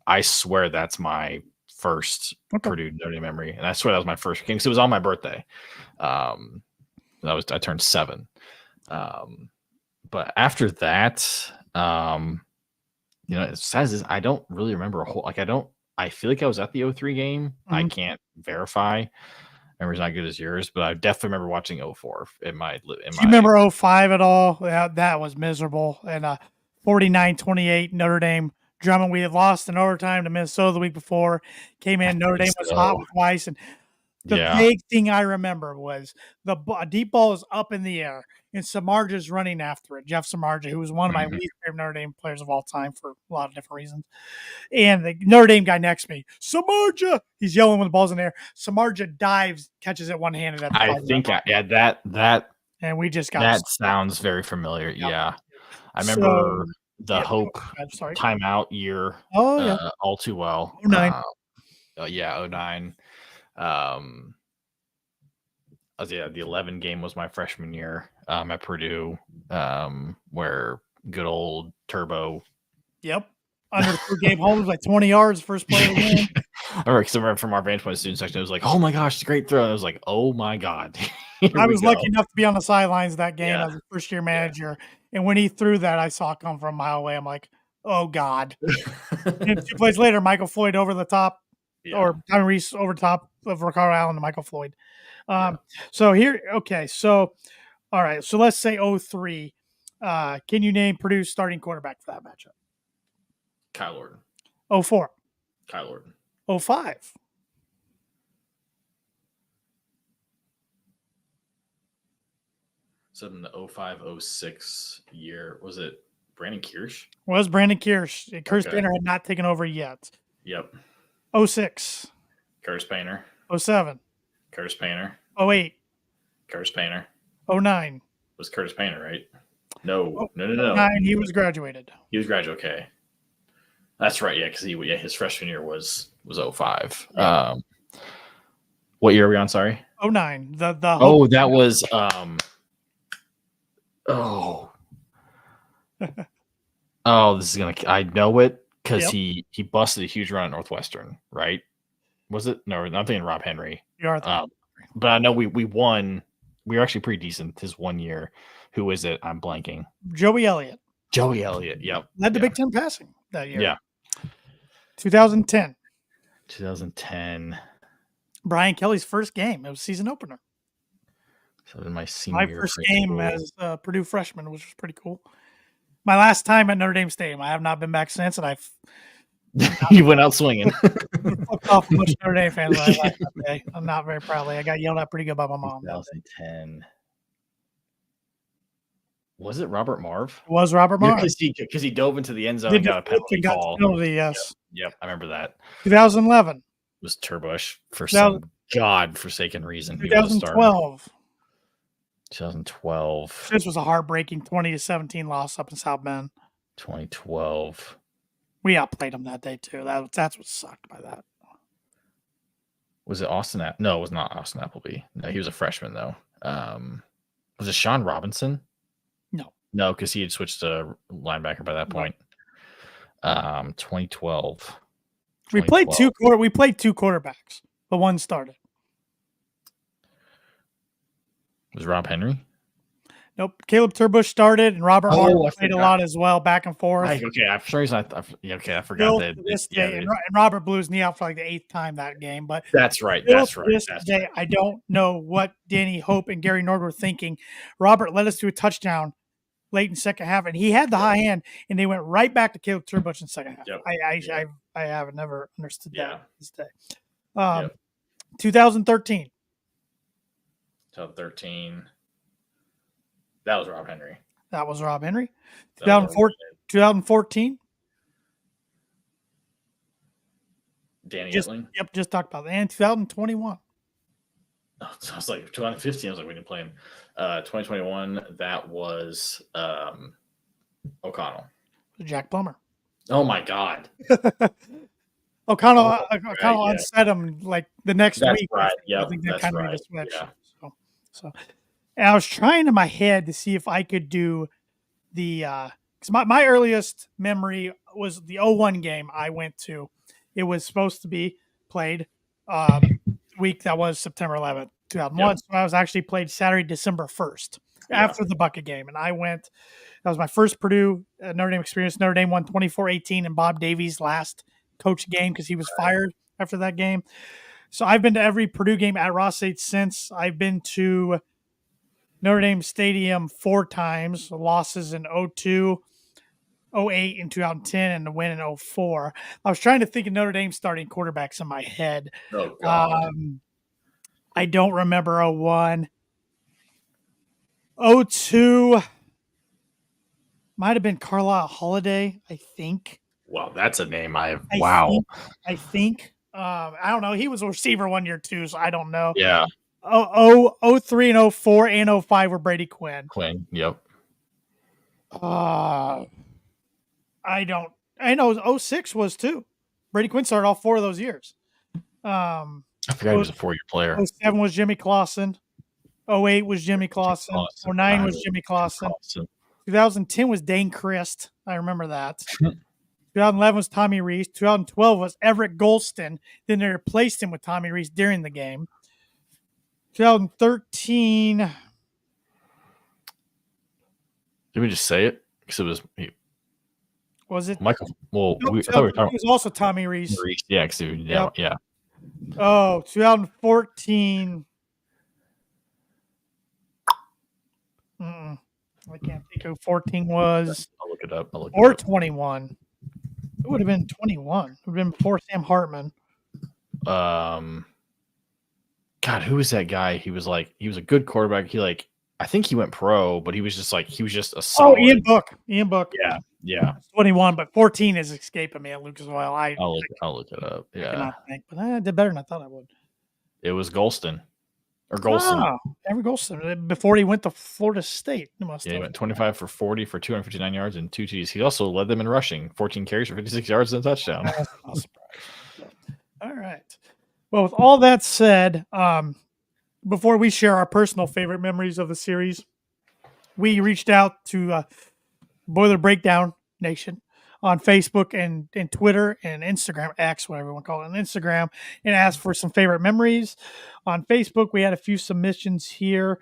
I swear that's my first Purdue Notre Dame memory, and I swear that was my first game because it was on my birthday. I turned 7. But after that, it says I don't really remember a whole. I feel like I was at the 03 game. I can't verify. Memory's not good as yours, but I definitely remember watching 04. Do you
remember 05 at all? Yeah, that was miserable. And 49-28 Notre Dame Drummond, we had lost in overtime to Minnesota the week before. Came in, Notre Dame was hot with Weiss, and the big thing I remember was a deep ball is up in the air, and Samardzija's running after it. Jeff Samardzija, who was one of my least favorite Notre Dame players of all time for a lot of different reasons. And the Notre Dame guy next to me, Samardzija, he's yelling when the ball's in the air. Samardzija dives, catches it one-handed at the
I think, that
and we just got
that sounds very familiar. Yeah. I remember the Hope timeout year all too well.
09.
09. The 11 game was my freshman year at Purdue, where good old Turbo.
Yep. Under 3 game home was like 20 yards first play of the game.
I remember from our vantage point student section, it was like, oh my gosh, it's a great throw. And I was like, oh my God.
I was lucky enough to be on the sidelines that game as a first year manager. And when he threw that, I saw it come from a mile away. I'm like, oh God. And 2 plays later, Michael Floyd over the top, or Tommy Reese over top of Ricardo Allen to Michael Floyd. So here, okay. So, all right. So let's say 03. Can you name Purdue's starting quarterback for that matchup?
Kyle Orton.
04.
Kyle Orton.
05.
So in the 05-06 year, was it Brandon Kirsch?
Was Brandon Kirsch. Curtis Painter had not taken over yet.
Yep.
06.
Curtis Painter.
07.
Curtis Painter.
08.
Curtis Painter.
09.
Was Curtis Painter, right? No.
09, he was graduated.
He was graduated, okay. That's right, yeah, because his freshman year was 05.
Yeah.
What year are we on? Sorry,
09. That
was this is gonna. I know it because he busted a huge run at Northwestern, right? Was it? No, I'm thinking Rob Henry.
You are
but I know we won. We were actually pretty decent his 1 year. Who is it? I'm blanking.
Joey Elliott.
Yep.
Led the Big Ten passing that year.
Yeah.
2010. Brian Kelly's first game. It was season opener.
So in my senior
year. My first game as a Purdue freshman, which was pretty cool. My last time at Notre Dame Stadium. I have not been back since, and
you went out swinging.
Fucked off a bunch of Notre Dame fans that day. I'm not very proudly. I got yelled at pretty good by my mom.
2010. Was it Robert Marv?
It was Robert Marv.
Because he dove into the end zone and got a penalty call.
Yes.
Yep, I remember that.
2011. It
was Turbush for some godforsaken reason.
2012.
2012.
This was a heartbreaking 20-17 loss up in South Bend.
2012.
We outplayed them that day too. That's what sucked by that.
Was it Austin? No, it was not Austin Appleby. No, he was a freshman though. Was it Sean Robinson? No, because he had switched to linebacker by that point. 2012.
We played two quarterbacks, but one started.
Was Rob Henry?
Nope. Caleb Turbush started, and Robert Martin played a lot as well, back and forth.
Okay, for some reason I forgot that.
This day, and Robert blew his knee out for like the 8th time that game. But
that's right.
I don't know what Danny Hope and Gary Nord were thinking. Robert led us to a touchdown late in second half, and he had the high hand, and they went right back to Caleb Turbush in second half. Yep. I haven't never understood that this day. 2013.
2013. That was Rob Henry.
2014.
Danny Etling.
Yep, just talked about that. And 2021.
Oh, so I was like 2015. I was like, we didn't play him. 2021. That was O'Connell.
Jack Plummer.
Oh my God.
O'Connell unset him like the next week.
Right.
Yeah, I think that kind of made a switch. Yeah. So, and I was trying in my head to see if I could do the because my earliest memory was the 01 game I went to. It was supposed to be played week that was September 11th, 2001. Yep. So I was actually played Saturday, December 1st after the Bucket game, and I went. That was my first Purdue Notre Dame experience. Notre Dame won 24-18 in Bob Davies' last coach game because he was fired after that game. So I've been to every Purdue game at Ross-Ade since. I've been to Notre Dame Stadium 4 times, losses in 02, 08 and 2010 and the win in 04. I was trying to think of Notre Dame starting quarterbacks in my head.
Oh, God.
I don't remember 01. 02 might have been Carlisle Holiday, I think.
Wow, that's a name I
think. I don't know. He was a receiver 1 year too, so I don't know.
Yeah.
03 and 04 and 05 were Brady Quinn.
Yep.
I know 06 was too. Brady Quinn started all 4 of those years.
I forgot he was a 4-year player.
07 was Jimmy Clausen. 08 was Jimmy Clausen. 09 was Jimmy Clausen. 2010 was Dane Christ. I remember that. 2011 was Tommy Reese. 2012 was Everett Golston. Then they replaced him with Tommy Reese during the game. 2013.
Did we just say it? Because it
was it
Michael? Well,
no,
I thought we were talking.
It was also Tommy Reese.
Yeah, yeah.
Oh, 2014. I can't think who 14 was.
I'll look it up.
Or 21. It would have been 21. It would have been before Sam Hartman.
God, who was that guy? He was a good quarterback. I think he went pro, but he was just a solid.
Ian Book.
Yeah.
21, but 14 is escaping me at Lucas Oil.
I'll look it up. Yeah.
But I did better than I thought I would.
It was Golston. Or Golston.
Everett Golston. Before he went to Florida State.
He went 25 for 40 for 259 yards and 2 TDs. He also led them in rushing, 14 carries for 56 yards and a touchdown.
That's not surprised. All right. Well, with all that said, before we share our personal favorite memories of the series, we reached out to Boiler Breakdown Nation on Facebook and Twitter and Instagram, X, whatever you want to call it, on Instagram, and asked for some favorite memories. On Facebook, we had a few submissions here.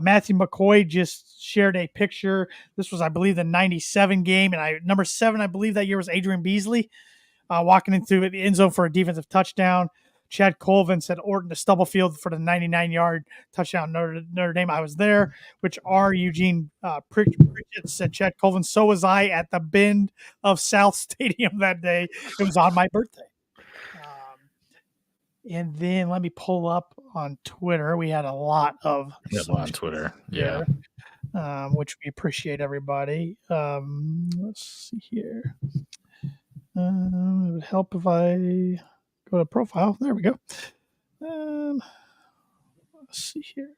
Matthew McCoy just shared a picture. This was, I believe, the 97 game, and number 7, I believe that year was Adrian Beasley, walking into the end zone for a defensive touchdown. Chad Colvin said Orton to Stubblefield for the 99-yard touchdown Notre Dame. I was there, which R. Eugene Pritchett said, Chad Colvin, so was I at the Bend of South Stadium that day. It was on my birthday. And then let me pull up on Twitter. We had a lot of
on Twitter. Yeah.
Which we appreciate, everybody. Let's see here. It would help if I go to profile. There we go. Let's see here.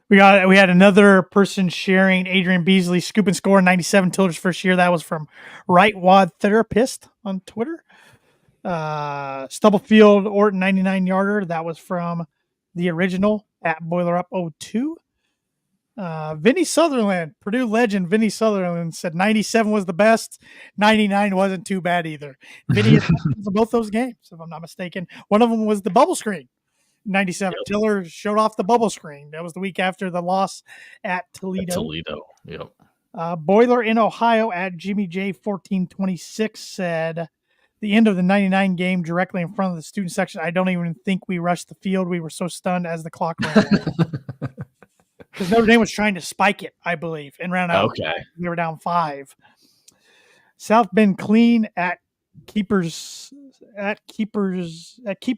We had another person sharing Adrian Beasley scoop and score in 97 Tiller's first year. That was from Right Wad Therapist on Twitter. Stubblefield Orton 99-yarder. That was from the original at Boiler Up 02. Vinny Sutherland, Purdue legend Vinny Sutherland said 97 was the best. 99 wasn't too bad either. Vinny is both those games, if I'm not mistaken. One of them was the bubble screen. 97. Yep. Tiller showed off the bubble screen. That was the week after the loss at Toledo.
Yep.
Boiler in Ohio at Jimmy J 1426 said the end of the 99 game directly in front of the student section. I don't even think we rushed the field. We were so stunned as the clock ran out. Because Notre Dame was trying to spike it, I believe, and ran out.
Okay.
They were down 5. South Bend Clean at Keeper's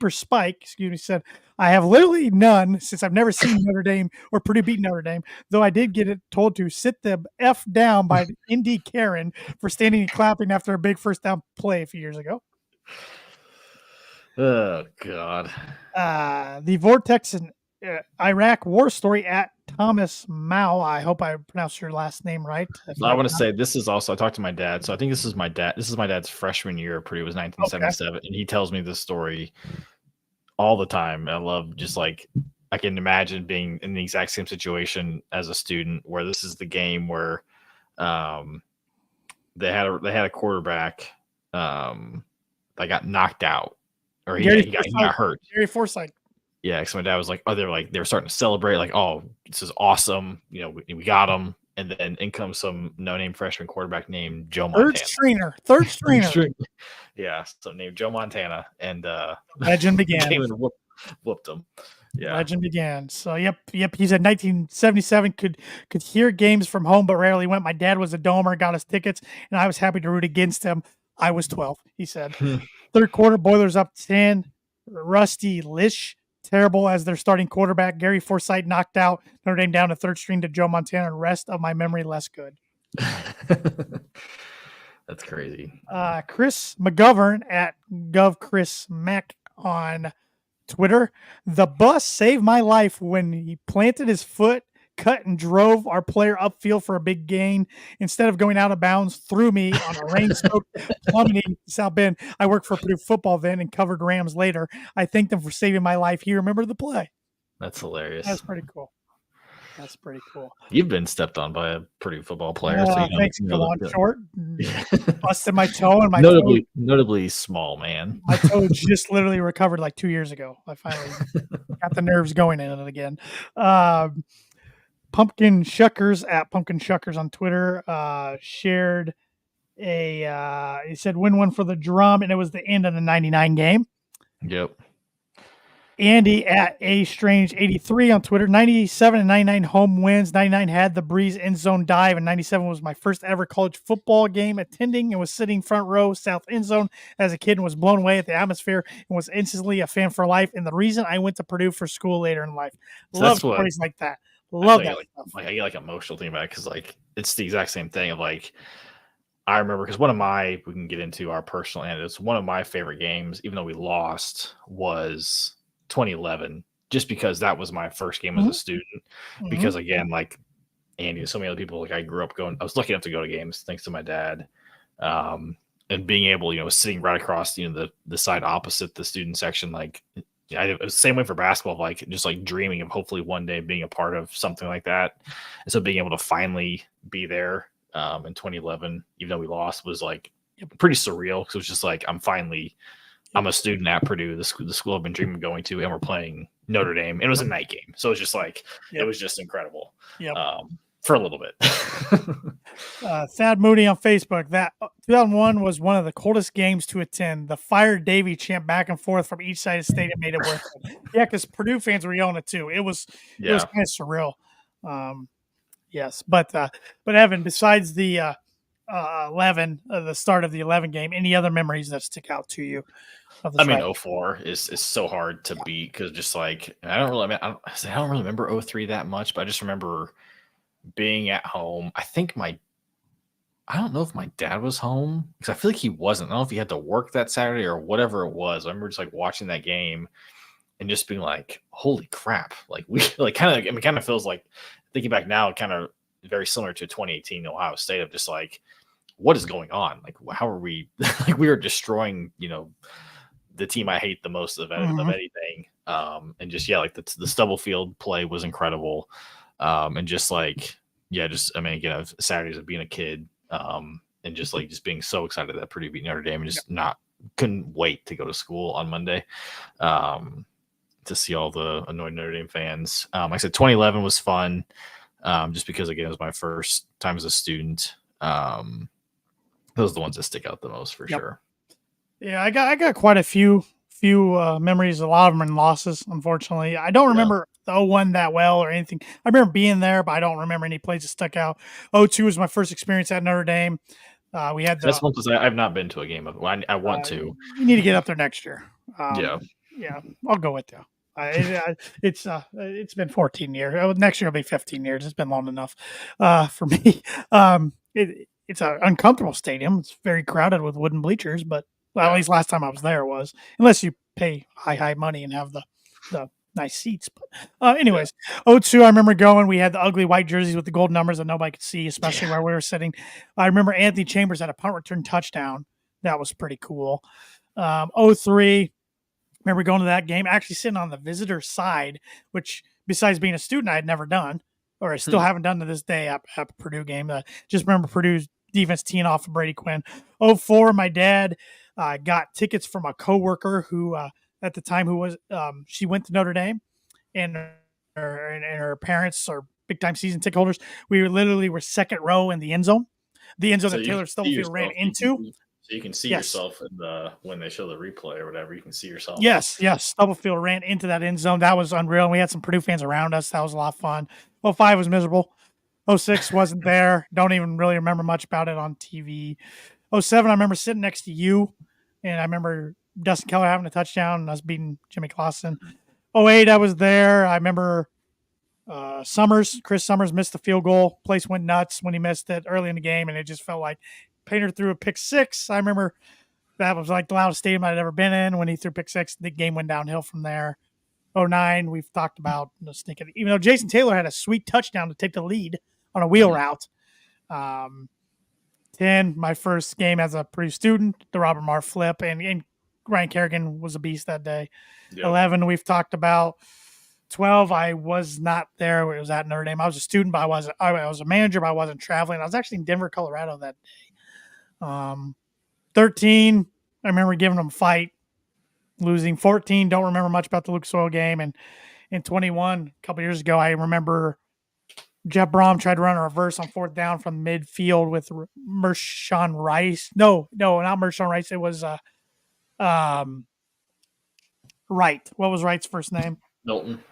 Spike, said, I have literally none since I've never seen Notre Dame or Purdue beat Notre Dame, though I did get it told to sit the F down by Indy Karen for standing and clapping after a big first down play a few years ago.
Oh, God.
The Vortex and Iraq war story at Thomas Mao. I hope I pronounced your last name right.
I want to say this is also, I talked to my dad. So I think this is my dad's freshman year at Purdue. It was 1977. Okay. And he tells me this story all the time. I love just I can imagine being in the exact same situation as a student where this is the game where they had a quarterback that got knocked out or he got hurt.
Gary Forsythe.
Yeah, because my dad was like, they were starting to celebrate, like, oh, this is awesome. You know, we got him. And then in comes some no-name freshman quarterback named Joe Montana.
Third stringer.
Yeah, so named Joe Montana. And
legend began.
Whooped them. Yeah.
Legend began. So yep. He said 1977 could hear games from home, but rarely went. My dad was a domer, got us tickets, and I was happy to root against him. I was 12. He said. Third quarter, Boilers up 10. Rusty Lish, terrible as their starting quarterback. Gary Forsythe knocked out Notre Dame down to third string to Joe Montana. And rest of my memory less good.
That's crazy.
Chris McGovern at GovChrisMac on Twitter. The bus saved my life when he planted his foot, cut and drove our player upfield for a big gain. Instead of going out of bounds, threw me on a rain-soaked plummeting South Bend. I worked for Purdue football then and covered Rams later. I thanked him for saving my life. He remembered the play.
That's hilarious.
That's pretty cool. That's pretty cool.
You've been stepped on by a Purdue football player. So
thanks. Go on short. Busted my toe and my
notably small man.
My toe just literally recovered like 2 years ago. I finally got the nerves going in it again. Pumpkin Shuckers at Pumpkin Shuckers on Twitter shared he said win one for the drum, and it was the end of the 99 game.
Yep.
Andy at A Strange 83 on Twitter. 97 and 99 home wins. 99 had the Breeze end zone dive, and 97 was my first ever college football game attending and was sitting front row south end zone as a kid and was blown away at the atmosphere and was instantly a fan for life. And the reason I went to Purdue for school later in life. Love stories like that. Love that.
I get like emotional thinking about it because like it's the exact same thing of like I remember because we can get into our personal anecdotes. One of my favorite games, even though we lost, was 2011, just because that was my first game as a student. Because again, like Andy and so many other people, like I was lucky enough to go to games thanks to my dad, and being able, sitting right across, the side opposite the student section, like it was the same way for basketball, like just like dreaming of hopefully one day being a part of something like that. And so being able to finally be there in 2011, even though we lost, was like pretty surreal because it was just like I'm a student at Purdue, the school I've been dreaming of going to, and we're playing Notre Dame. It was a night game, so it was just like it was just incredible for a little bit.
Thad Moody on Facebook. That 2001 was one of the coldest games to attend. The Fire Davy chant back and forth from each side of the stadium made it worth it. Yeah, because Purdue fans were yelling it too. It was kind of surreal. Yes, but Evan, besides the 11, the start of the 11 game, any other memories that stick out to you?
I mean, 04 is so hard to beat because just like I don't really remember 03 that much, but I just remember being at home. I don't know if my dad was home because I feel like he wasn't. I don't know if he had to work that Saturday or whatever it was. I remember just like watching that game and just being like, "Holy crap!" Like we like kind of feels like thinking back now, kind of very similar to 2018 Ohio State of just like, what is going on? Like, how are we? Like we are destroying, the team I hate the most of anything. And just like the Stubblefield play was incredible. And just like again, Saturdays of being a kid, and just being so excited that Purdue beat Notre Dame and just couldn't wait to go to school on Monday, to see all the annoyed Notre Dame fans. Like I said, 2011 was fun, just because again it was my first time as a student. Those are the ones that stick out the most for sure.
Yeah, I got quite a few memories. A lot of them in losses, unfortunately. I don't remember the 01 that well or anything. I remember being there, but I don't remember any plays that stuck out. 02 was my first experience at Notre Dame. We had
that's one place I've not been to a game of. I want to.
You need to get up there next year.
Yeah,
I'll go with you. It's been 14 years. Next year will be 15 years. It's been long enough for me. It's an uncomfortable stadium. It's very crowded with wooden bleachers, but at least last time I was there was, unless you pay high money and have the nice seats. But anyways, 02, I remember going. We had the ugly white jerseys with the gold numbers that nobody could see, especially where we were sitting. I remember Anthony Chambers had a punt return touchdown. That was pretty cool. 03, remember going to that game, actually sitting on the visitor side, which besides being a student, I had never done, or I still haven't done to this day at a Purdue game. Just remember Purdue's defense teeing off of Brady Quinn. 04, my dad got tickets from a coworker who at the time she went to Notre Dame, and her parents are big time season ticket holders. We literally were second row in the end zone. The end zone that Taylor Stubblefield ran into.
So you can see
Yes.
yourself in when they show the replay or whatever. You can see yourself.
Yes. Stubblefield ran into that end zone. That was unreal. And we had some Purdue fans around us. That was a lot of fun. 05 was miserable. 06 wasn't there. Don't even really remember much about it on TV. 07, I remember sitting next to you, and I remember Dustin Keller having a touchdown and us beating Jimmy Clausen. 08, I was there. I remember Chris Summers missed the field goal. Place went nuts when he missed it early in the game, and it just felt like Painter threw a pick six. I remember that was like the loudest stadium I'd ever been in. When he threw pick six, the game went downhill from there. 09, we've talked about sneaking. Even though Jason Taylor had a sweet touchdown to take the lead on a wheel route. 10, my first game as a Purdue student, the Robert Marr flip, and Ryan Kerrigan was a beast that day. Yep. 11, we've talked about. 12, I was not there. It was at Notre Dame. I was a student, but I was a manager, but I wasn't traveling. I was actually in Denver, Colorado that day. 13, I remember giving them a fight, losing. 14, don't remember much about the Lucas Oil game. And in 21, a couple years ago, I remember Jeff Brom tried to run a reverse on 4th down from midfield with Mershawn Rice. No, not Mershawn Rice. It was Wright. What was Wright's first name? Milton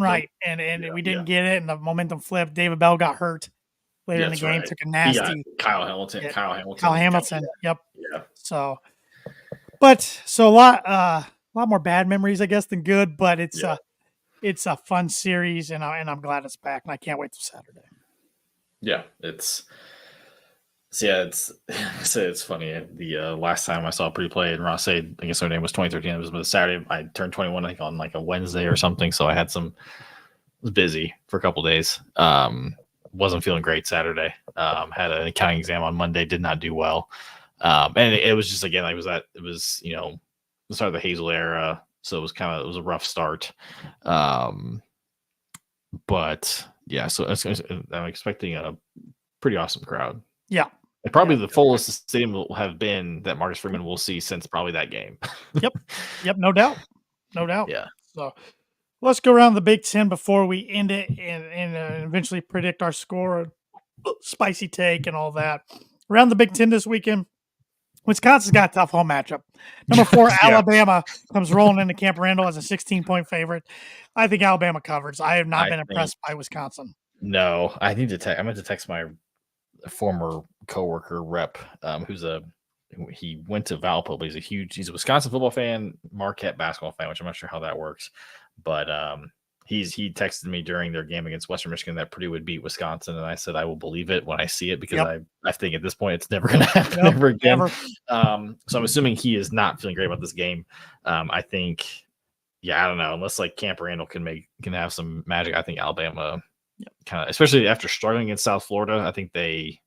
Wright. And we didn't get it, and the momentum flipped. David Bell got hurt later in the game. Right. Took a nasty.
Kyle Hamilton.
Yep. Yeah. So a lot more bad memories, I guess, than good. But it's a fun series, and I'm glad it's back, and I can't wait till Saturday.
Yeah, it's funny. The last time I saw Purdue play in Ross-Ade against Notre Dame was 2013. It was a Saturday. I turned 21, I think, on like a Wednesday or something. So I was busy for a couple of days. Wasn't feeling great Saturday. Had an accounting exam on Monday. Did not do well. And it was just, again, the start of the Hazel era. So it was a rough start. But yeah, so I'm expecting a pretty awesome crowd.
Yeah.
And probably the fullest the stadium will have been that Marcus Freeman will see since probably that game.
Yep. No doubt.
Yeah.
So let's go around the Big Ten before we end it and eventually predict our score, spicy take, and all that. Around the Big Ten this weekend, Wisconsin's got a tough home matchup. Number 4, Alabama comes rolling into Camp Randall as a 16-point favorite. I think Alabama covers. I have not been impressed by Wisconsin.
No, I need to I meant to text my former coworker rep, he went to Valpo, but he's a Wisconsin football fan, Marquette basketball fan, which I'm not sure how that works. But he texted me during their game against Western Michigan that Purdue would beat Wisconsin, and I said I will believe it when I see it, because I think at this point it's never going to happen ever again. Never. So I'm assuming he is not feeling great about this game. I think, I don't know, unless like Camp Randall can have some magic. I think Alabama kind of, especially after struggling against South Florida, I think DeBoer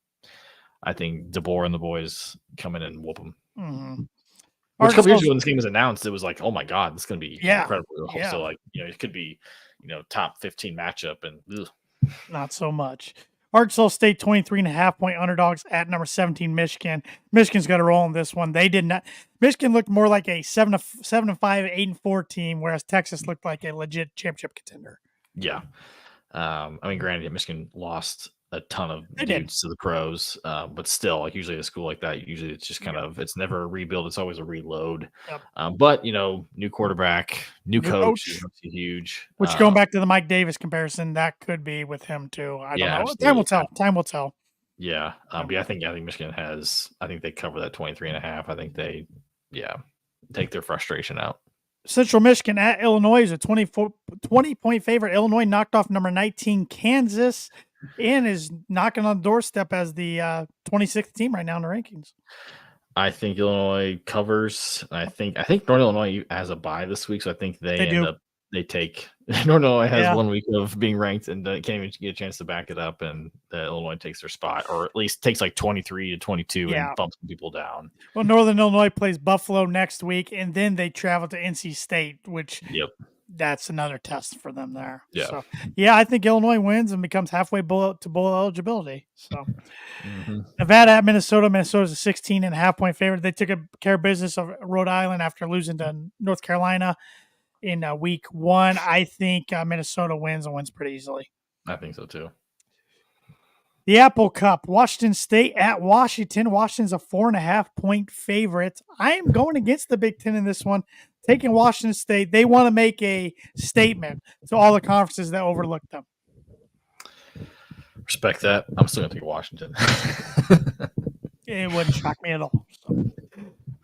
and the boys come in and whoop them.
Mm-hmm.
Which a couple years ago when this game was announced, it was like, oh my God, this is going to be incredible.
Yeah.
So it could be, top 15 matchup, and
not so much. Arkansas State 23.5-point underdogs at number 17 Michigan. Michigan's got to roll in this one. They did not. Michigan looked more like a 7-5, 8-4 team, whereas Texas looked like a legit championship contender.
Yeah. Granted, Michigan lost a ton of dudes to the pros, but still, usually at a school like that, usually it's just kind of, it's never a rebuild, it's always a reload. Yep. But new quarterback, new coach. Huge.
Which, going back to the Mike Davis comparison, that could be with him too. I don't know. Absolutely. Time will tell.
Yeah. But I think Michigan they cover that 23.5. I think they take their frustration out.
Central Michigan at Illinois is a 20-point favorite. Illinois knocked off number 19 Kansas and is knocking on the doorstep as the 26th team right now in the rankings.
I think Illinois covers. I think Northern Illinois has a bye this week, so I think they end up they take Northern Illinois has 1 week of being ranked and can't even get a chance to back it up, and Illinois takes their spot, or at least takes like 23 to 22 and bumps people down.
Well, Northern Illinois plays Buffalo next week, and then they travel to NC State, which that's another test for them there.
Yeah.
So, I think Illinois wins and becomes halfway to bowl eligibility. So, Nevada at Minnesota. Minnesota's a 16.5-point favorite. They took care of business of Rhode Island after losing to North Carolina in week 1. I think Minnesota wins and wins pretty easily.
I think so too.
The Apple Cup, Washington State at Washington. Washington's a 4.5-point favorite. I am going against the Big Ten in this one, taking Washington State. They want to make a statement to all the conferences that overlooked them.
Respect that. I'm still gonna take Washington.
It wouldn't shock me at all. So.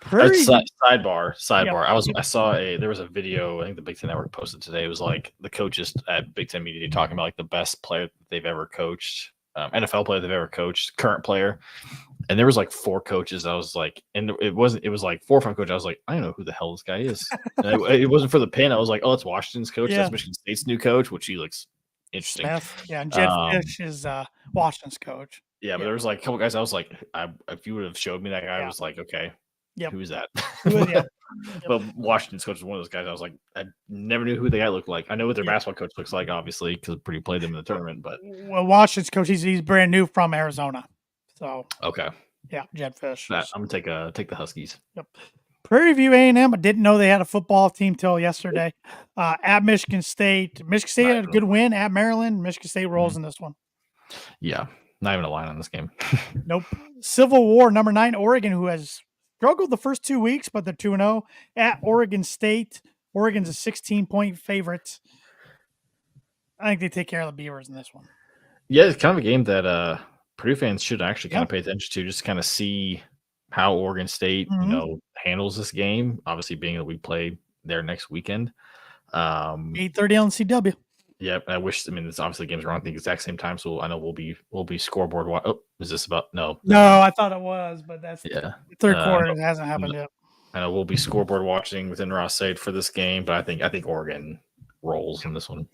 Sidebar.
Yep.
I saw there was a video. I think the Big Ten Network posted today. It was like the coaches at Big Ten Media Day talking about like the best player they've ever coached, NFL player they've ever coached, current player. And there was like 4 coaches. I was like, and it was like 4 or 5 coaches. I was like, I don't know who the hell this guy is. It wasn't for the pin. I was like, oh, it's Washington's coach.
Yeah.
That's Michigan State's new coach, which he looks interesting.
Smith. Yeah, and Jed Fish is Washington's coach.
Yeah, but there was like a couple guys. I was like, if you would have showed me that guy, I was like, okay, who is that? But Washington's coach was one of those guys. I was like, I never knew who the guy looked like. I know what their basketball coach looks like, obviously, because Purdue played them in the tournament. But
Washington's coach, he's brand new from Arizona. So
okay,
yeah, Jed Fish.
I'm gonna take the Huskies.
Yep. Prairie View A&M. I didn't know they had a football team till yesterday. At Michigan State. Michigan State had a good win at Maryland. Michigan State rolls in this one.
Yeah, not even a line on this game.
Nope. Civil War, number 9, Oregon, who has struggled the first 2 weeks, but they're 2-0 at Oregon State. Oregon's a 16-point favorite. I think they take care of the Beavers in this one.
Yeah, it's kind of a game that Purdue fans should actually kind of pay attention to, just to kind of see how Oregon State, handles this game. Obviously, being that we play there next weekend.
8:30 on CW.
Yep. It's obviously the games are on at the exact same time, so I know we'll be scoreboard. Oh, is this about no?
No, I thought it was, but that's
the
third quarter. It hasn't happened yet.
I know we'll be scoreboard watching within Ross-Ade for this game, but I think Oregon rolls in this one.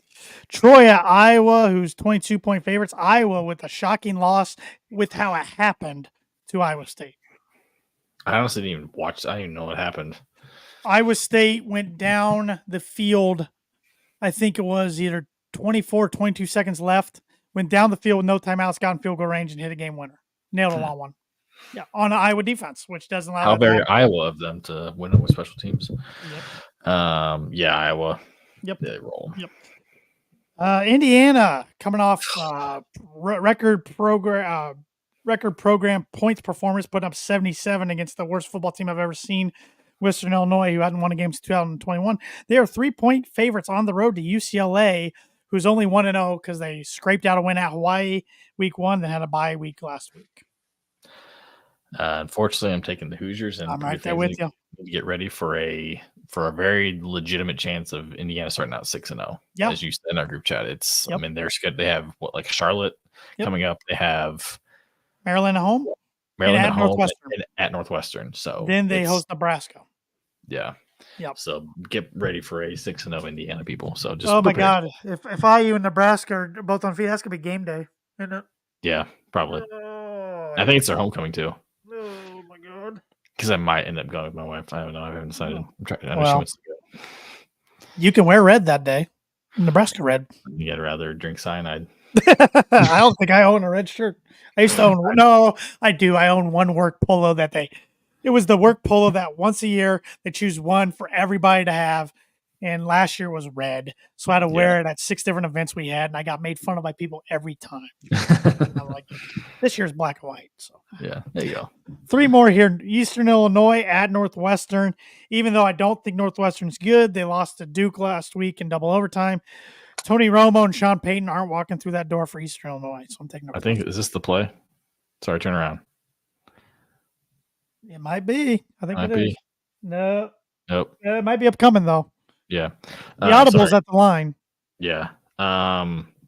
Troy at Iowa, who's 22-point favorites. Iowa with a shocking loss with how it happened to Iowa State.
I honestly didn't even watch. I didn't even know what happened.
Iowa State went down the field. I think it was either 24, 22 seconds left. Went down the field with no timeouts, got in field goal range, and hit a game winner. Nailed a long one. Yeah, on the Iowa defense, which doesn't allow.
How very Iowa of them to win it with special teams.
Yep.
Yeah, Iowa.
Yep.
They roll.
Yep. Indiana coming off record program points performance, putting up 77 against the worst football team I've ever seen, Western Illinois, who hadn't won a game since 2021. They are 3-point favorites on the road to UCLA, who's only 1-0 because they scraped out a win at Hawaii week 1, then had a bye week last week.
Unfortunately, I'm taking the Hoosiers, and
I'm right there with you.
Get ready for a very legitimate chance of Indiana starting out 6-0.
Yeah,
as you said in our group chat, it's they're scared. They have Charlotte coming up. They have
Maryland at home.
Maryland
at
home
Northwestern.
and at Northwestern. So
then they host Nebraska.
Yeah.
Yep.
So get ready for a 6-0 Indiana, people. So just
my God, if IU and Nebraska are both on feet, that's gonna be game day, isn't it?
Yeah, probably. I think it's their homecoming too.
Oh my God.
Because I might end up going with my wife. I don't know. I haven't decided. I'm trying. I know she wants to go.
You can wear red that day. Nebraska red.
You'd rather drink cyanide.
I don't think I own a red shirt. I used to own. No, I do. I own one work polo that it was the work polo that once a year they choose one for everybody to have. And last year was red. So I had to wear it at 6 different events we had. And I got made fun of by people every time. I'm like, this year's black and white. So
yeah, there you go.
3 more here. Eastern Illinois at Northwestern. Even though I don't think Northwestern's good, they lost to Duke last week in double overtime. Tony Romo and Sean Payton aren't walking through that door for Eastern Illinois. So I'm taking
is this the play? Sorry, turn around.
It might be. I think it is. No.
Nope.
It might be upcoming, though.
Yeah.
The audible's at the line.
Yeah.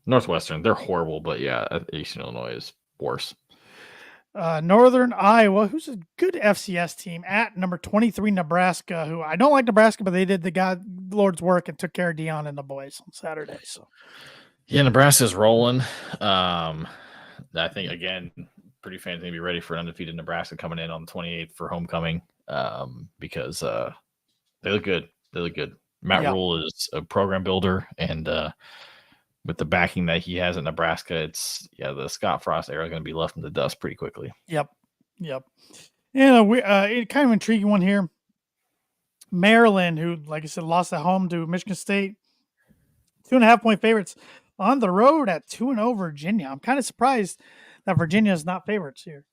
Northwestern, they're horrible, but yeah, Eastern Illinois is worse.
Northern Iowa, who's a good FCS team, at number 23 Nebraska, who I don't like Nebraska, but they did the Lord's work and took care of Dion and the boys on Saturday. So
yeah, Nebraska's rolling. I think again, Purdue fans need to be ready for an undefeated Nebraska coming in on the 28th for homecoming. Because they look good. They look good. Matt Rule is a program builder, and with the backing that he has at Nebraska, the Scott Frost era is going to be left in the dust pretty quickly.
Yep. And kind of intriguing one here. Maryland, who, like I said, lost at home to Michigan State, 2.5-point favorites on the road at 2-0 Virginia. I'm kind of surprised that Virginia is not favorites here.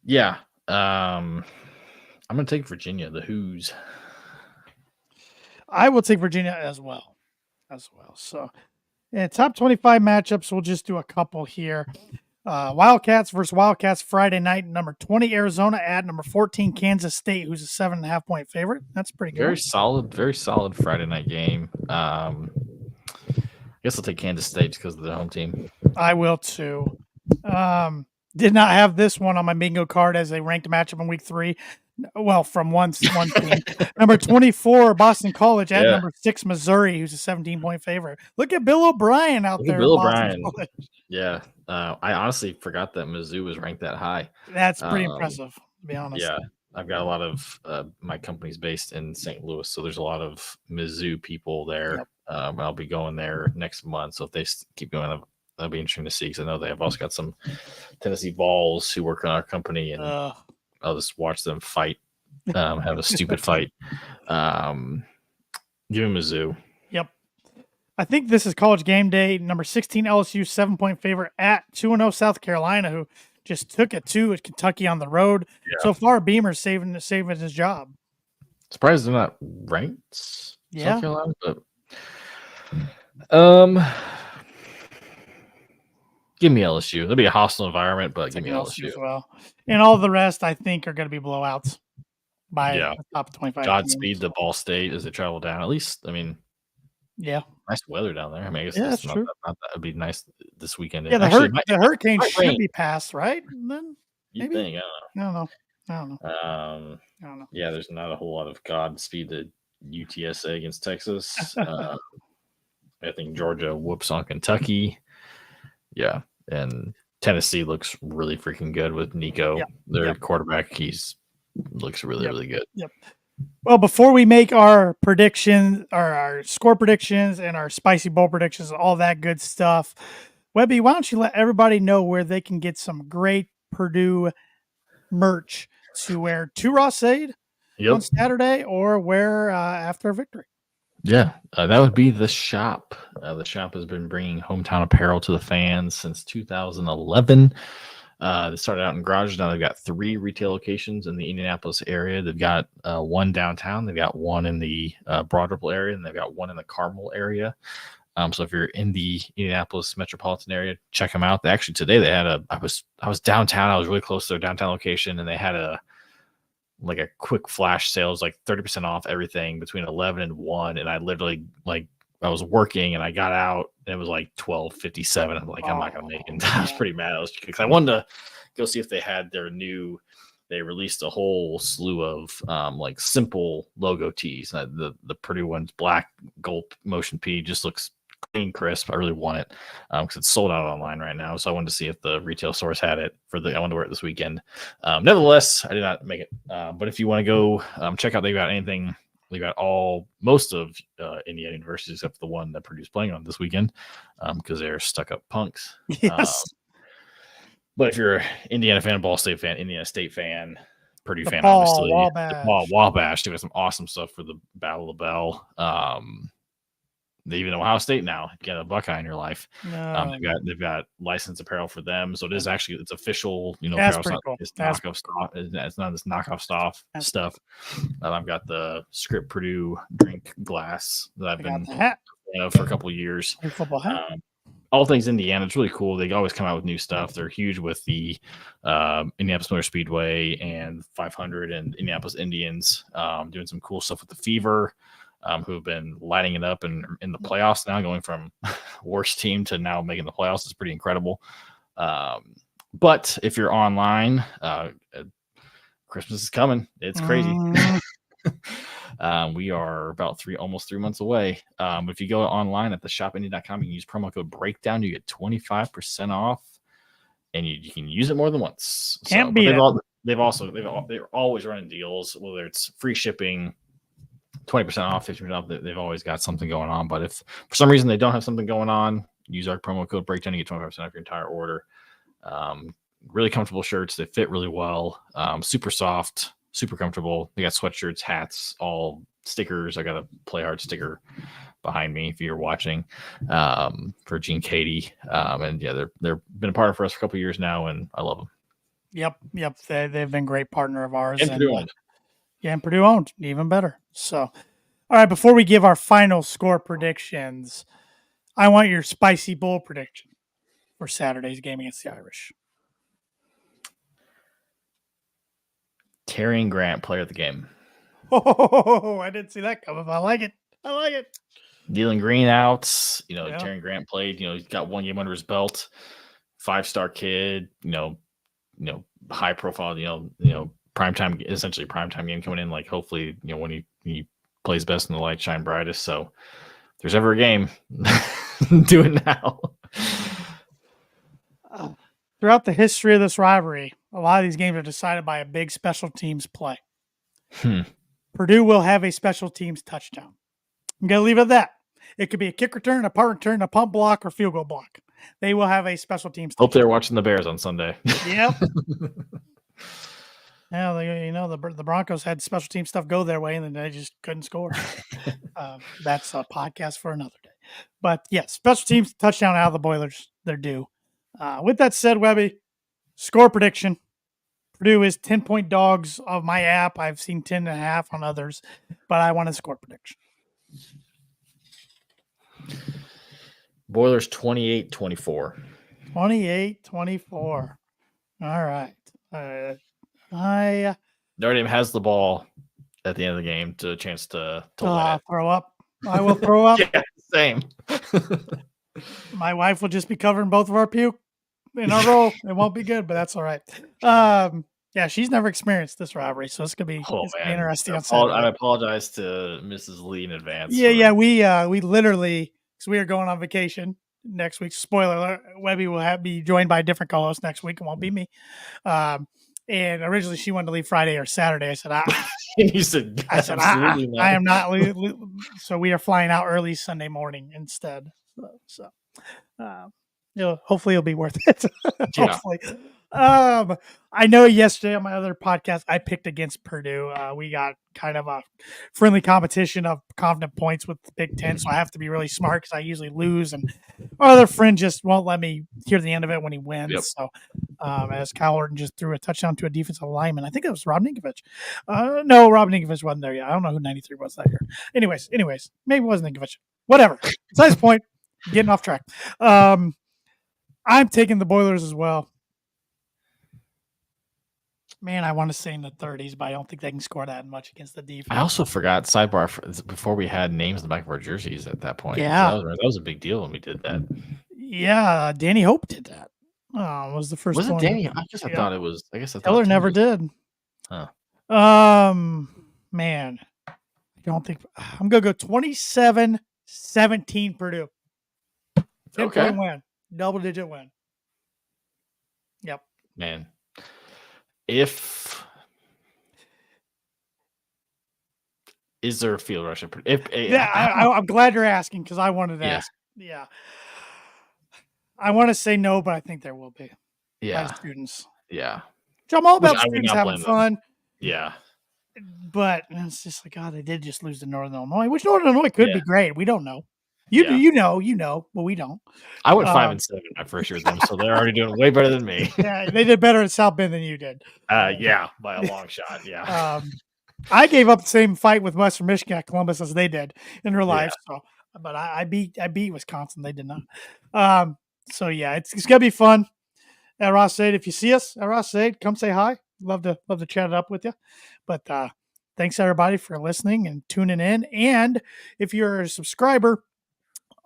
Yeah. I'm going to take Virginia, the Who's.
I will take Virginia as well. So, yeah, top 25 matchups. We'll just do a couple here. Wildcats versus Wildcats Friday night. Number 20 Arizona at number 14 Kansas State, who's a 7.5 point favorite. That's pretty good.
Very solid Friday night game. I guess I'll take Kansas State because of the home team.
I will too. Did not have this one on my bingo card as a ranked matchup in week 3. Well, from one team. Number 24 Boston College at number 6 Missouri, who's a 17 point favorite. Look at Bill O'Brien out there.
Bill O'Brien. Yeah. I honestly forgot that Mizzou was ranked that high.
That's pretty impressive, to be honest.
Yeah. I've got a lot of my company's based in St. Louis, so there's a lot of Mizzou people there.
Yep.
I'll be going there next month, so if they keep going, that'll be interesting to see because I know they have also got some Tennessee Vols who work on our company, and I'll just watch them fight, have a stupid fight. Give him Mizzou.
Yep. I think this is College Game Day. Number 16 LSU, 7-point favorite at 2-0 South Carolina, who just took it to Kentucky on the road. Yeah. So far, Beamer's saving his job.
Surprised they're not ranked. South Carolina, but give me LSU. It'll be a hostile environment, but give me LSU
as well. And all the rest, I think, are going to be blowouts by the top 25.
Godspeed to Ball State as they travel down. At least, I mean,
nice
weather down there. I mean, I guess
that's true.
That would be nice this weekend.
Yeah, the hurricane should be passed, right? And then
you think? I don't know. Yeah, there's not a whole lot of Godspeed to UTSA against Texas. I think Georgia whoops on Kentucky. Yeah, and Tennessee looks really freaking good with Nico, their quarterback. Looks really good.
Yep. Well, before we make our predictions, our score predictions, and our spicy bowl predictions, all that good stuff, Webby, why don't you let everybody know where they can get some great Purdue merch to wear to Ross-Ade on Saturday or wear after a victory?
Yeah, that would be the shop. The shop has been bringing hometown apparel to the fans since 2011. They started out in garages. Now they've got 3 retail locations in the Indianapolis area. They've got one downtown. They've got one in the Broad Ripple area, and they've got one in the Carmel area. So if you're in the Indianapolis metropolitan area, check them out. Today they had I was downtown. I was really close to their downtown location, and they had a quick flash sales, like 30% off everything between 11 and 1. And I literally I was working and I got out and it was like 12:57. I'm like, I'm not going to make it. I was pretty mad. Because I wanted to go see if they had they released a whole slew of simple logo tees. The Purdue one's black gold motion P just looks clean, crisp. I really want it because it's sold out online right now. So I wanted to see if the retail stores had it I wanted to wear it this weekend. Nevertheless, I did not make it. But if you want to go check out, they got anything. We got most of Indiana universities except for the one that Purdue's playing on this weekend because they're stuck up punks.
Yes.
But if you're an Indiana fan, Ball State fan, Indiana State fan, Purdue fan,
Paul
obviously,
Wabash.
Wabash, they got some awesome stuff for the Battle of the Bell. They even Ohio State now get a Buckeye in your life.
No.
They've got licensed apparel for them, so it's official.
That's pretty cool.
It's knockoff stuff. It's not this knockoff stuff. I've got the Script Purdue drink glass that I've been for a couple of years.
Your football hat.
All things Indiana. It's really cool. They always come out with new stuff. They're huge with the Indianapolis Motor Speedway and 500 and Indianapolis Indians, doing some cool stuff with the Fever. Who've been lighting it up and in the playoffs now, going from worst team to now making the playoffs is pretty incredible. But if you're online, Christmas is coming. It's crazy. We are about almost 3 months away. If you go online at the shopindy.com, you can use promo code breakdown. You get 25% off, and you can use it more than once.
Can't beat it.
They're always running deals, whether it's free shipping, 20% off, 50% off. They've always got something going on. But if for some reason they don't have something going on, use our promo code breakdown. You get 25% off your entire order. Really comfortable shirts. They fit really well. Super soft, super comfortable. They got sweatshirts, hats, all stickers. I got a Play Hard sticker behind me if you're watching, for Gene Katie. And yeah, they've been a partner for us for a couple of years now, and I love them.
Yep. They've been a great partner of ours.
And Purdue owned.
Yeah, and Purdue owned, even better. So, all right, before we give our final score predictions, I want your spicy bowl prediction for Saturday's game against the Irish.
Terrian Grant, player of the game.
Oh, I didn't see that coming. I like it.
Dealing Green outs.
Yeah.
Terrian Grant played. He's got one game under his belt. 5-star kid. High profile. Primetime, essentially primetime game coming in. Like hopefully, when he plays best in the light, shine brightest. So if there's ever a game, do it now.
Throughout the history of this rivalry, a lot of these games are decided by a big special teams play. Purdue will have a special teams touchdown. I'm going to leave it at that. It could be a kick return, a punt return, a punt block, or field goal block. They will have a special teams touchdown.
Hope they're watching the Bears on Sunday.
Yep. Yeah, the Broncos had special team stuff go their way, and then they just couldn't score. That's a podcast for another day. But yeah, special teams touchdown out of the Boilers. They're due. With that said, Webby, score prediction. Purdue is 10-point dogs of my app. I've seen 10.5 on others, but I want a score prediction.
Boilers 28-24.
28-24. All right.
Notre Dame has the ball at the end of the game to a chance to win it.
Throw up. I will throw up.
Yeah, same.
My wife will just be covering both of our puke in our roll. It won't be good, but that's all right. Yeah, she's never experienced this rivalry, so it's gonna be interesting.
I apologize to Mrs. Lee in advance.
Yeah. We literally, because we are going on vacation next week. Spoiler alert: Webby will be joined by a different co-host next week. It won't be me. And originally she wanted to leave Friday or Saturday. I said,
you said,
absolutely not. I am not. So we are flying out early Sunday morning instead. So hopefully it'll be worth it. Hopefully. I know yesterday on my other podcast, I picked against Purdue. We got kind of a friendly competition of confident points with the Big Ten, so I have to be really smart because I usually lose, and our other friend just won't let me hear the end of it when he wins.
Yep.
So, as Kyle Orton just threw a touchdown to a defensive lineman, I think it was Rob Ninkovich. No, Rob Ninkovich wasn't there yet. I don't know who 93 was that year. Anyways, maybe it wasn't Ninkovich. Whatever. Besides the point, getting off track. I'm taking the Boilers as well. Man, I want to say in the 30s, but I don't think they can score that much against the defense.
I also forgot, sidebar, before we had names in the back of our jerseys at that point.
Yeah.
So that was a big deal when we did that.
Yeah, Danny Hope did that. Was the first one.
Was it Danny? I thought it was. I guess I thought
Taylor never did.
Huh.
Man, I don't think. I'm going to go 27-17 Purdue. 10-point win. Double-digit win. Yep.
Man. Is there a field rush?
I'm glad you're asking because I wanted to ask. Yeah. I want to say no, but I think there will be.
Yeah.
By students.
Yeah.
Which I'm all about students having fun.
Yeah.
But it's just like, they did just lose to Northern Illinois, which Northern Illinois could be great. We don't know. You know, but we don't.
I went 5-7 my first year with them, so they're already doing way better than me.
Yeah, they did better at South Bend than you did.
Yeah, by a long shot. Yeah.
I gave up the same fight with Western Michigan at Columbus as they did in real life. So, but I beat Wisconsin. They did not. So yeah, it's gonna be fun at Ross-Ade. If you see us at Ross-Ade, come say hi. Love to chat it up with you. But thanks everybody for listening and tuning in. And if you're a subscriber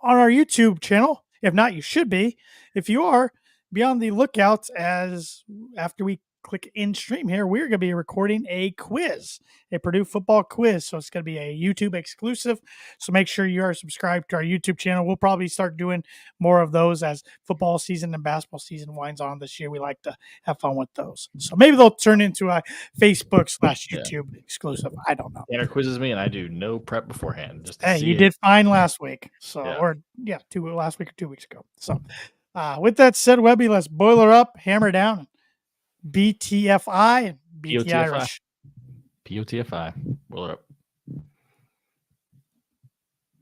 on our YouTube channel, if not, you should be. If you are, be on the lookout as after we click in stream here, we're going to be recording a quiz, a Purdue football quiz. So it's going to be a YouTube exclusive. So make sure you are subscribed to our YouTube channel. We'll probably start doing more of those as football season and basketball season winds on this year. We like to have fun with those. So maybe they'll turn into a Facebook/YouTube exclusive. I don't know.
Tanner quizzes me and I do no prep beforehand. Just
you did fine last week. So, last week or 2 weeks ago. So with that said, Webby, let's boil her up, hammer down. BTFI and BT Irish.
POTFI. Boil it up.